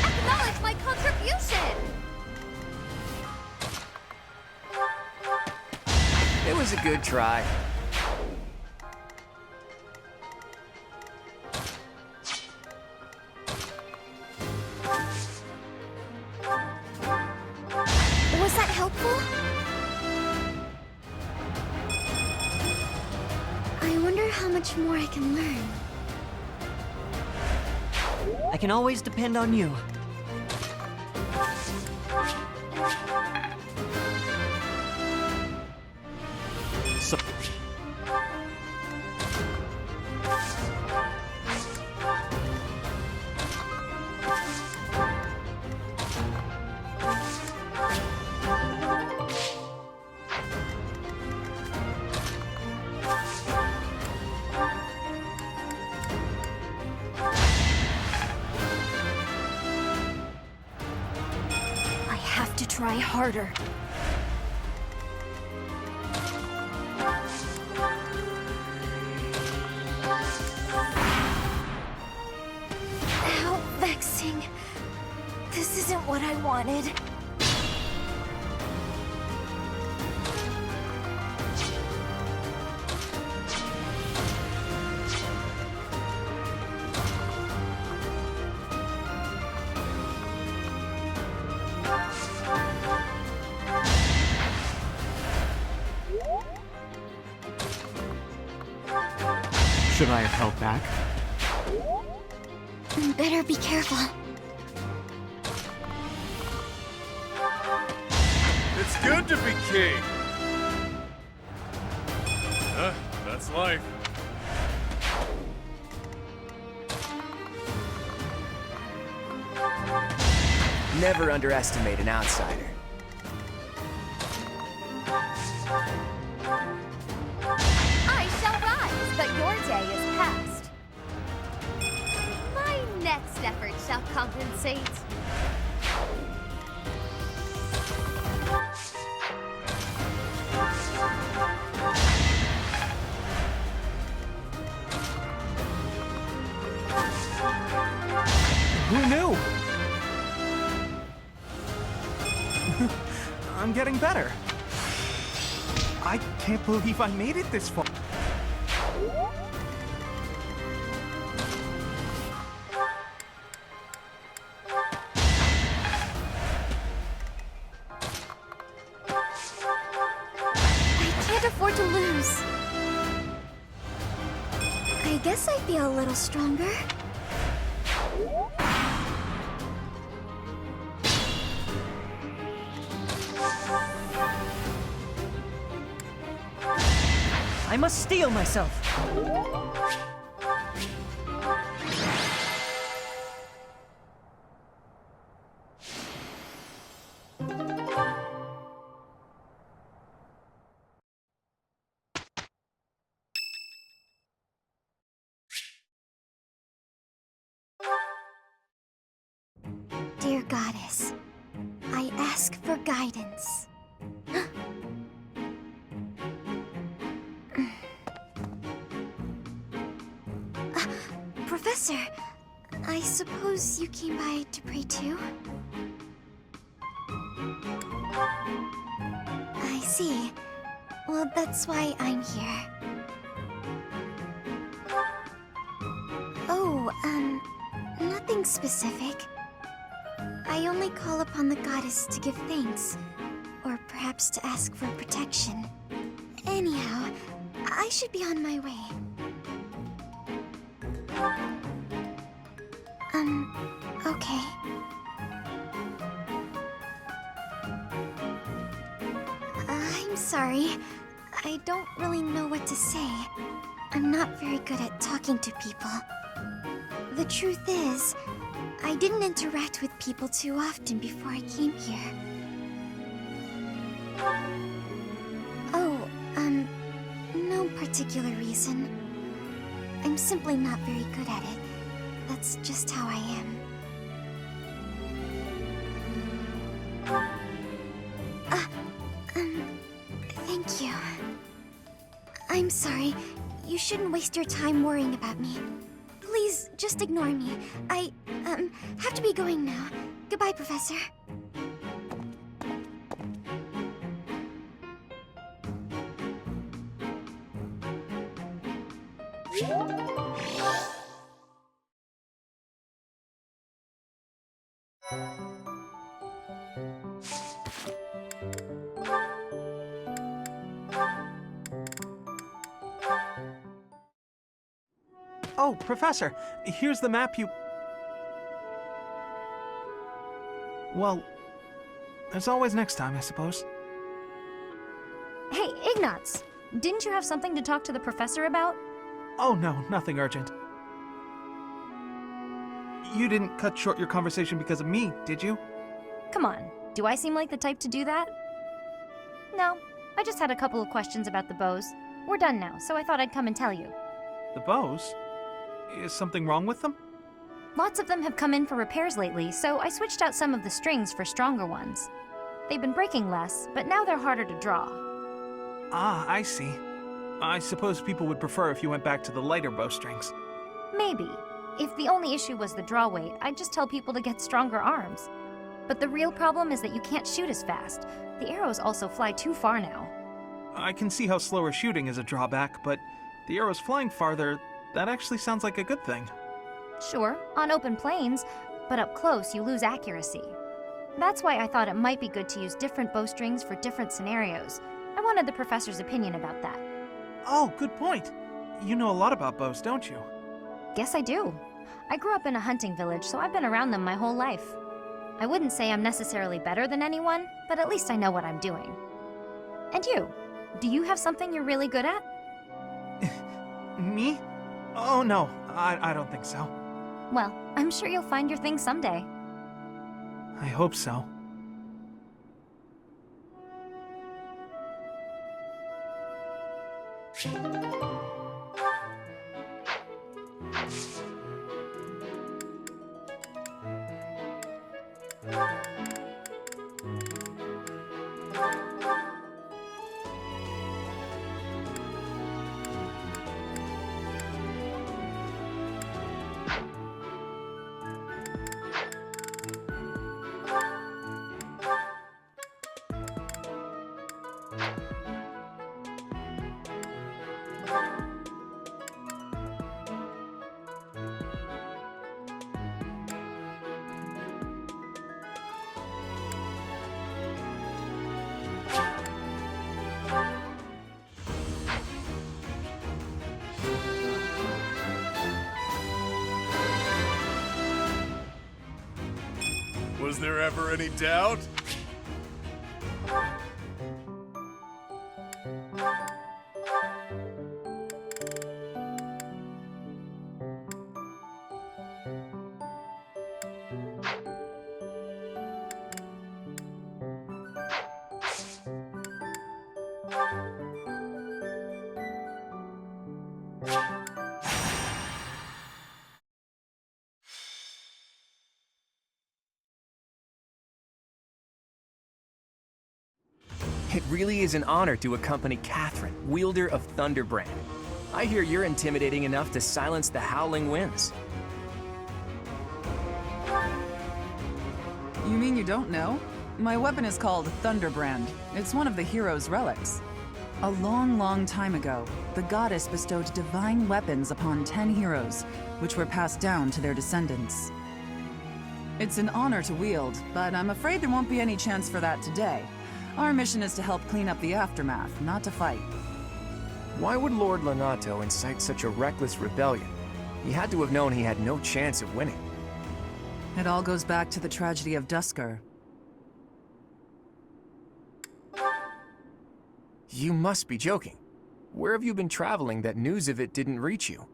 Acknowledge my contribution! It was a good try. Was that helpful? I wonder how much more I can learn. I can always depend on you. So I have to try harder. How vexing. This isn't what I wanted. should I have held back? Better be careful. It's good to be king. That's life. Never underestimate an outsider. I shall rise, but your day is past. My next effort shall compensate. Who knew? I'm getting better. I can't believe I made it this far. I can't afford to lose. I guess I feel a little stronger. I must steel myself. Goddess, I ask for guidance. Professor, I suppose you came by to pray too? I see. Well, that's why I'm here. Oh, nothing specific. I only call upon the goddess to give thanks, or perhaps to ask for protection. Anyhow, I should be on my way. Okay. I'm sorry. I don't really know what to say. I'm not very good at talking to people. The truth is, I didn't interact with people too often before I came here. Oh, no particular reason. I'm simply not very good at it. That's just how I am. Thank you. I'm sorry. You shouldn't waste your time worrying about me. Please, just ignore me. I, have to be going now. Goodbye, Professor. Oh, Professor, here's the map you... Well, there's always next time, I suppose. Hey, Ignatz! Didn't you have something to talk to the professor about? Oh no, nothing urgent. You didn't cut short your conversation because of me, did you? Come on, do I seem like the type to do that? No, I just had a couple of questions about the bows. We're done now, so I thought I'd come and tell you. The bows? Is something wrong with them? Lots of them have come in for repairs lately, so I switched out some of the strings for stronger ones. They've been breaking less, but now they're harder to draw. Ah, I see. I suppose people would prefer if you went back to the lighter bowstrings. Maybe. If the only issue was the draw weight, I'd just tell people to get stronger arms. But the real problem is that you can't shoot as fast. The arrows also fly too far now. I can see how slower shooting is a drawback, but the arrows flying farther, that actually sounds like a good thing. Sure, on open plains, but up close you lose accuracy. That's why I thought it might be good to use different bowstrings for different scenarios. I wanted the professor's opinion about that. Oh, good point. You know a lot about bows, don't you? Guess I do. I grew up in a hunting village, so I've been around them my whole life. I wouldn't say I'm necessarily better than anyone, but at least I know what I'm doing. And you? Do you have something you're really good at? Me? Oh no, I don't think so. Well, I'm sure you'll find your thing someday. I hope so. Was there ever any doubt? It really is an honor to accompany Catherine, wielder of Thunderbrand. I hear you're intimidating enough to silence the howling winds. You mean you don't know? My weapon is called Thunderbrand. It's one of the hero's relics. A long, long time ago, the goddess bestowed divine weapons upon 10 heroes, which were passed down to their descendants. It's an honor to wield, but I'm afraid there won't be any chance for that today. Our mission is to help clean up the aftermath, not to fight. Why would Lord Lonato incite such a reckless rebellion? He had to have known he had no chance of winning. It all goes back to the tragedy of Duscur. You must be joking. Where have you been traveling that news of it didn't reach you?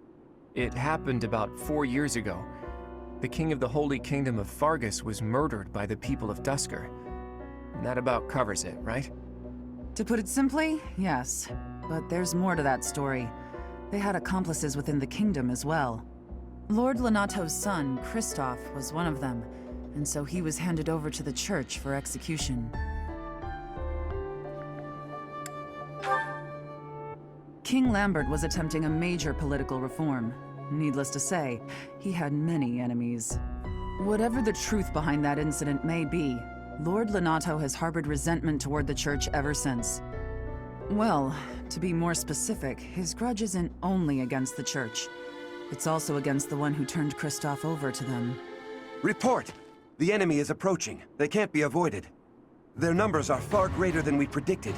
It happened about 4 years ago. The king of the Holy Kingdom of Fargus was murdered by the people of Duscur. That about covers it, right? To put it simply, yes. But there's more to that story. They had accomplices within the kingdom as well. Lord Lonato's son, Kristoff, was one of them, and so he was handed over to the church for execution. King Lambert was attempting a major political reform. Needless to say, he had many enemies. Whatever the truth behind that incident may be, Lord Lonato has harbored resentment toward the church ever since. Well, to be more specific, his grudge isn't only against the church. It's also against the one who turned Kristoff over to them. Report! The enemy is approaching. They can't be avoided. Their numbers are far greater than we predicted.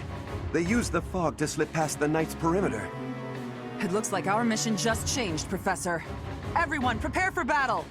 They used the fog to slip past the Knight's perimeter. It looks like our mission just changed, Professor. Everyone, prepare for battle!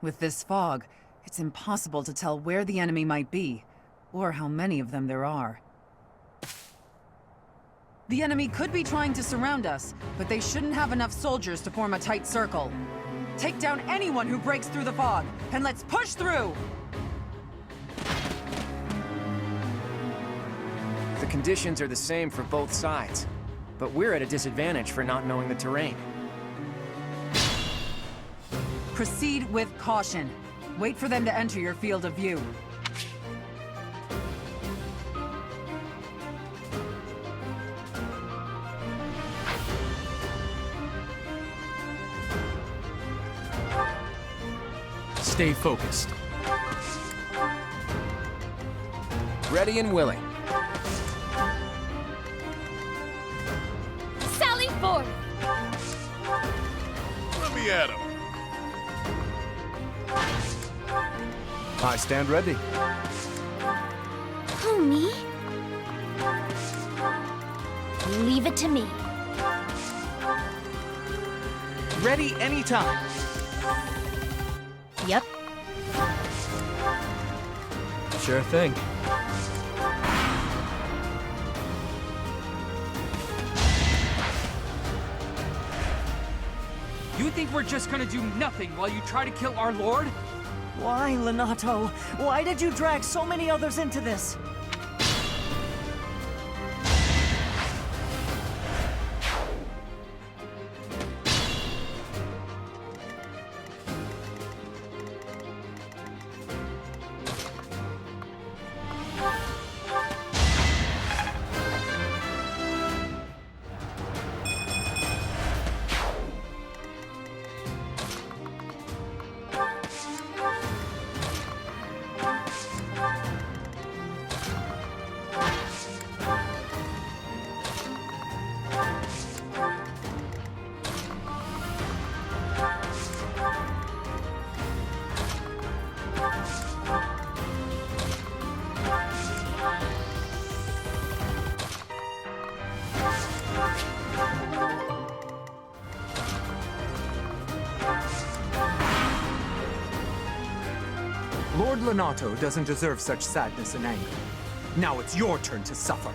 With this fog, it's impossible to tell where the enemy might be, or how many of them there are. The enemy could be trying to surround us, but they shouldn't have enough soldiers to form a tight circle. Take down anyone who breaks through the fog, and let's push through! The conditions are the same for both sides, but we're at a disadvantage for not knowing the terrain. Proceed with caution. Wait for them to enter your field of view. Stay focused. Ready and willing. Sally forth! Let me at him. I stand ready. Who, me? Leave it to me. Ready anytime. Yep. Sure thing. You think we're just gonna do nothing while you try to kill our lord? Why, Lonato? Why did you drag so many others into this? Lord Lonato doesn't deserve such sadness and anger. Now it's your turn to suffer.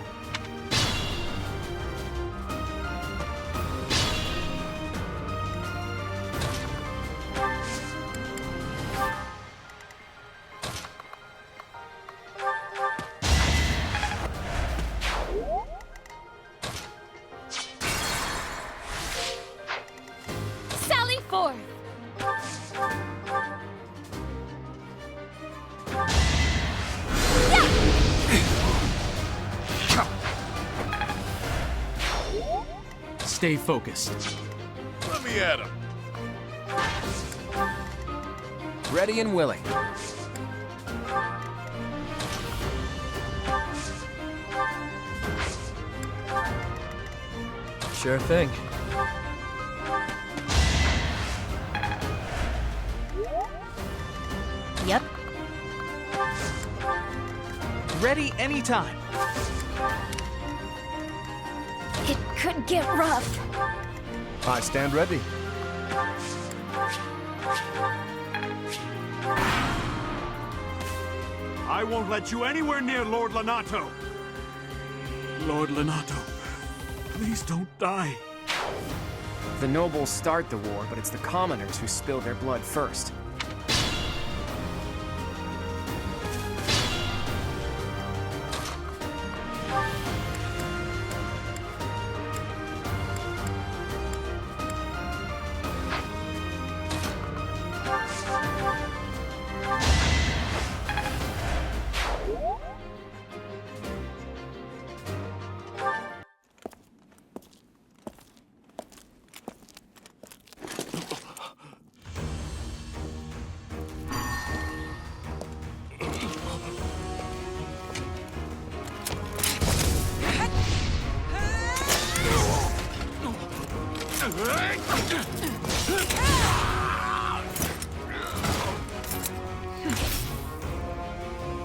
Sally forth! Stay focused. Let me at him. Ready and willing. Sure thing. Yep. Ready anytime. It could get rough. I stand ready. I won't let you anywhere near Lord Lonato. Lord Lonato, please don't die. The nobles start the war, but it's the commoners who spill their blood first.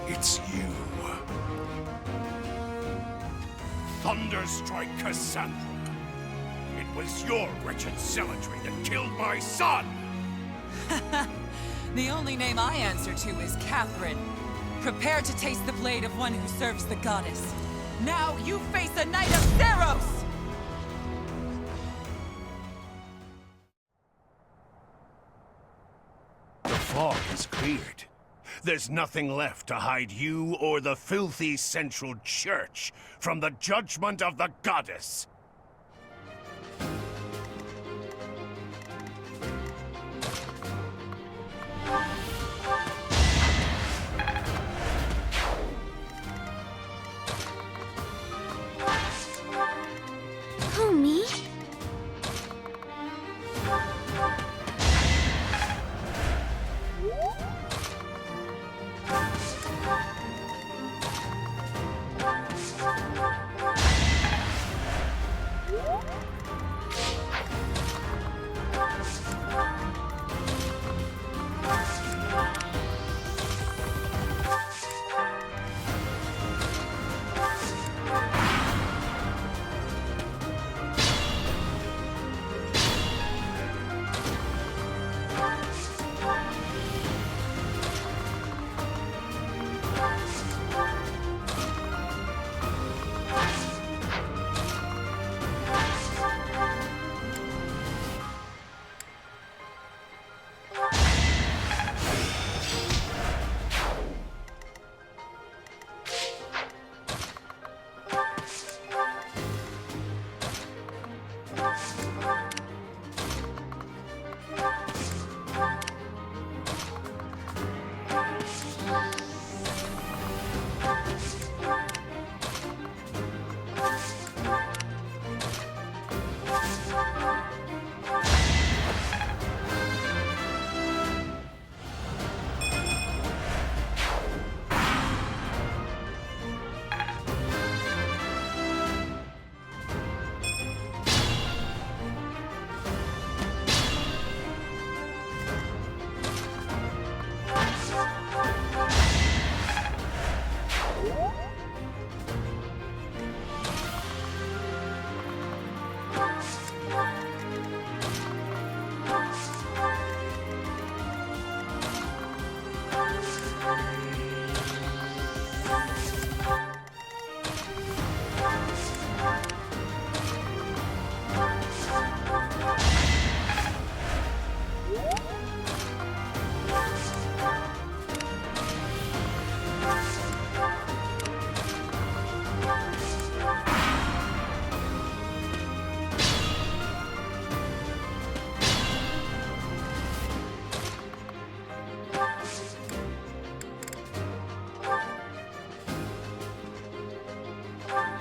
It's you. Thunderstrike Cassandra. It was your wretched zealotry that killed my son! The only name I answer to is Catherine. Prepare to taste the blade of one who serves the goddess. Now you face a Knight of Theros! The fog is cleared. There's nothing left to hide you or the filthy Central Church from the judgment of the goddess. Who, me?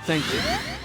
Thank you.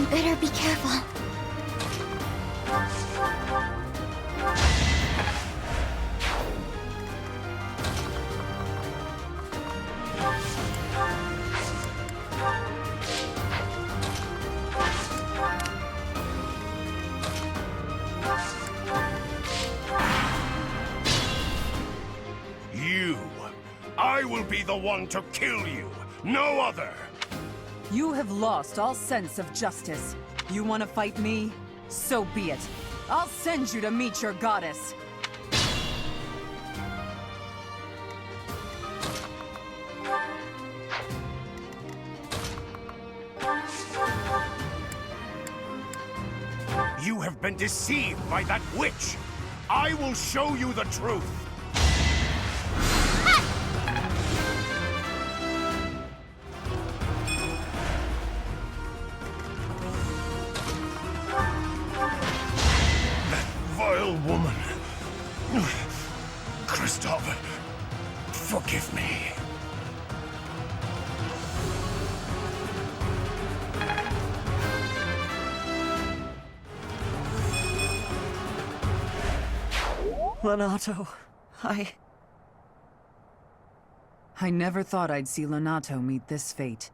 Better be careful. You! I will be the one to kill you, no other! You have lost all sense of justice. You want to fight me? So be it. I'll send you to meet your goddess. You have been deceived by that witch! I will show you the truth! Woman. Kristoff, forgive me. Lonato, I never thought I'd see Lonato meet this fate.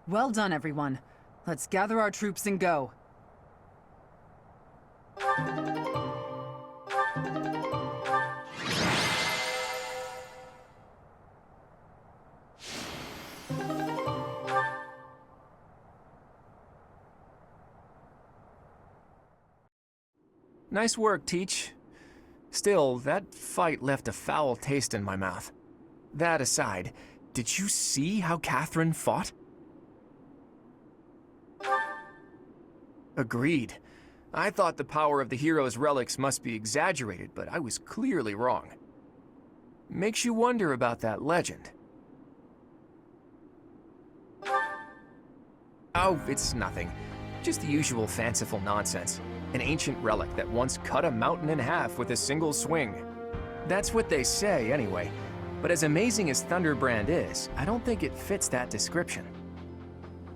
Well done, everyone. Let's gather our troops and go. Nice work, Teach. Still, that fight left a foul taste in my mouth. That aside, did you see how Catherine fought? Agreed. I thought the power of the hero's relics must be exaggerated, but I was clearly wrong. Makes you wonder about that legend. Oh, it's nothing. Just the usual fanciful nonsense. An ancient relic that once cut a mountain in half with a single swing. That's what they say, anyway. But as amazing as Thunderbrand is, I don't think it fits that description.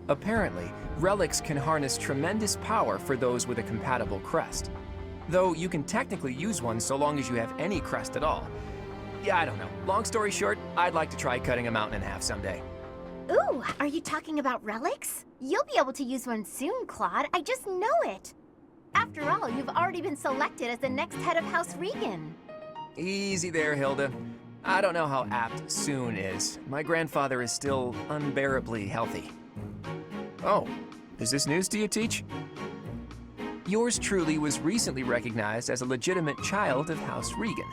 Apparently, relics can harness tremendous power for those with a compatible crest. Though you can technically use one so long as you have any crest at all. Yeah, I don't know. Long story short, I'd like to try cutting a mountain in half someday. Ooh, are you talking about relics? You'll be able to use one soon, Claude. I just know it. After all, you've already been selected as the next head of House Regan. Easy there, Hilda. I don't know how apt soon is. My grandfather is still unbearably healthy. Oh, is this news to you, Teach? Yours truly was recently recognized as a legitimate child of House Regan.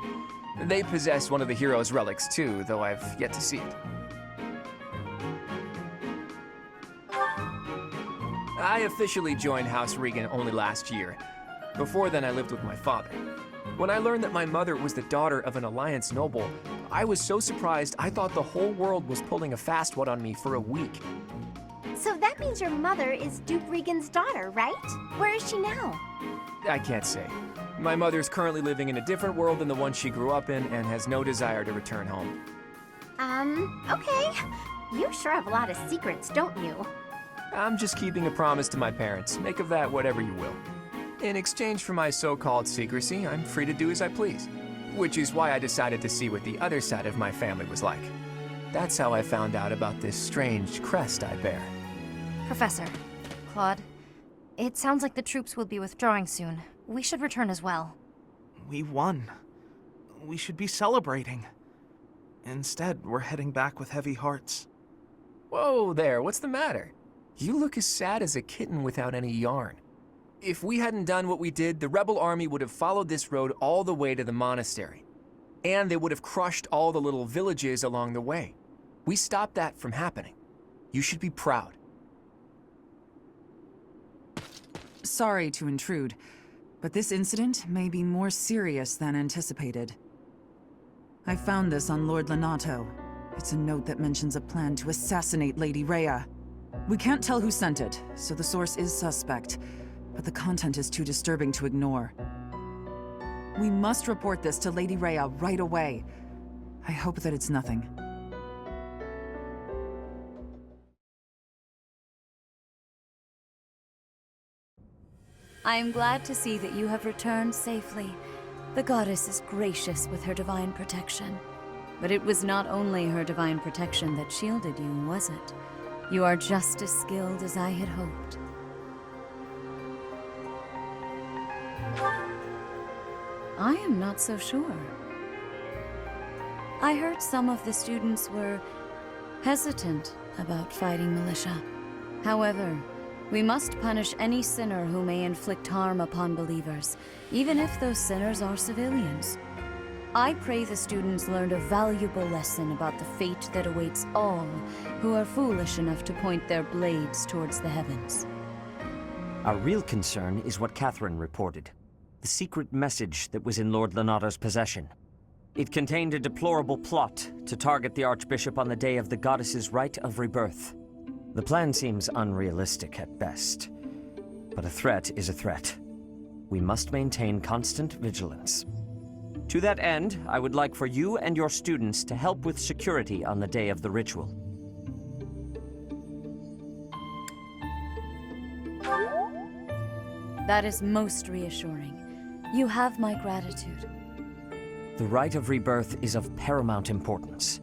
They possess one of the hero's relics too, though I've yet to see it. I officially joined House Regan only last year. Before then, I lived with my father. When I learned that my mother was the daughter of an Alliance noble, I was so surprised I thought the whole world was pulling a fast one on me for a week. So that means your mother is Duke Regan's daughter, right? Where is she now? I can't say. My mother's currently living in a different world than the one she grew up in and has no desire to return home. Okay. You sure have a lot of secrets, don't you? I'm just keeping a promise to my parents. Make of that whatever you will. In exchange for my so-called secrecy, I'm free to do as I please. Which is why I decided to see what the other side of my family was like. That's how I found out about this strange crest I bear. Professor, Claude, it sounds like the troops will be withdrawing soon. We should return as well. We won. We should be celebrating. Instead, we're heading back with heavy hearts. Whoa there, what's the matter? You look as sad as a kitten without any yarn. If we hadn't done what we did, the rebel army would have followed this road all the way to the monastery. And they would have crushed all the little villages along the way. We stopped that from happening. You should be proud. Sorry to intrude, but this incident may be more serious than anticipated. I found this on Lord Lonato. It's a note that mentions a plan to assassinate Lady Rhea. We can't tell who sent it, so the source is suspect, but the content is too disturbing to ignore. We must report this to Lady Rhea right away. I hope that it's nothing. I am glad to see that you have returned safely. The goddess is gracious with her divine protection. But it was not only her divine protection that shielded you, was it? You are just as skilled as I had hoped. I am not so sure. I heard some of the students were hesitant about fighting militia. However, we must punish any sinner who may inflict harm upon believers, even if those sinners are civilians. I pray the students learned a valuable lesson about the fate that awaits all who are foolish enough to point their blades towards the heavens. Our real concern is what Catherine reported. The secret message that was in Lord Lonato's possession. It contained a deplorable plot to target the Archbishop on the day of the goddess's rite of rebirth. The plan seems unrealistic at best, but a threat is a threat. We must maintain constant vigilance. To that end, I would like for you and your students to help with security on the day of the ritual. That is most reassuring. You have my gratitude. The rite of rebirth is of paramount importance.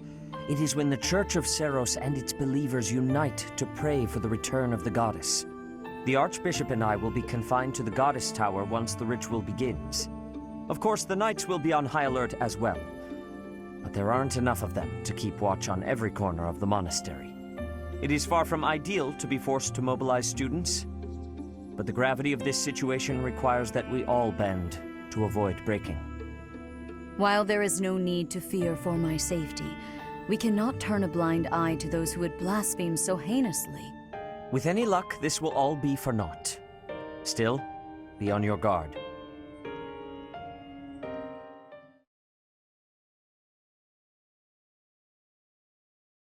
It is when the Church of Seros and its believers unite to pray for the return of the goddess. The Archbishop and I will be confined to the Goddess Tower once the ritual begins. Of course, the Knights will be on high alert as well, but there aren't enough of them to keep watch on every corner of the monastery. It is far from ideal to be forced to mobilize students, but the gravity of this situation requires that we all bend to avoid breaking. While there is no need to fear for my safety, we cannot turn a blind eye to those who would blaspheme so heinously. With any luck, this will all be for naught. Still, be on your guard.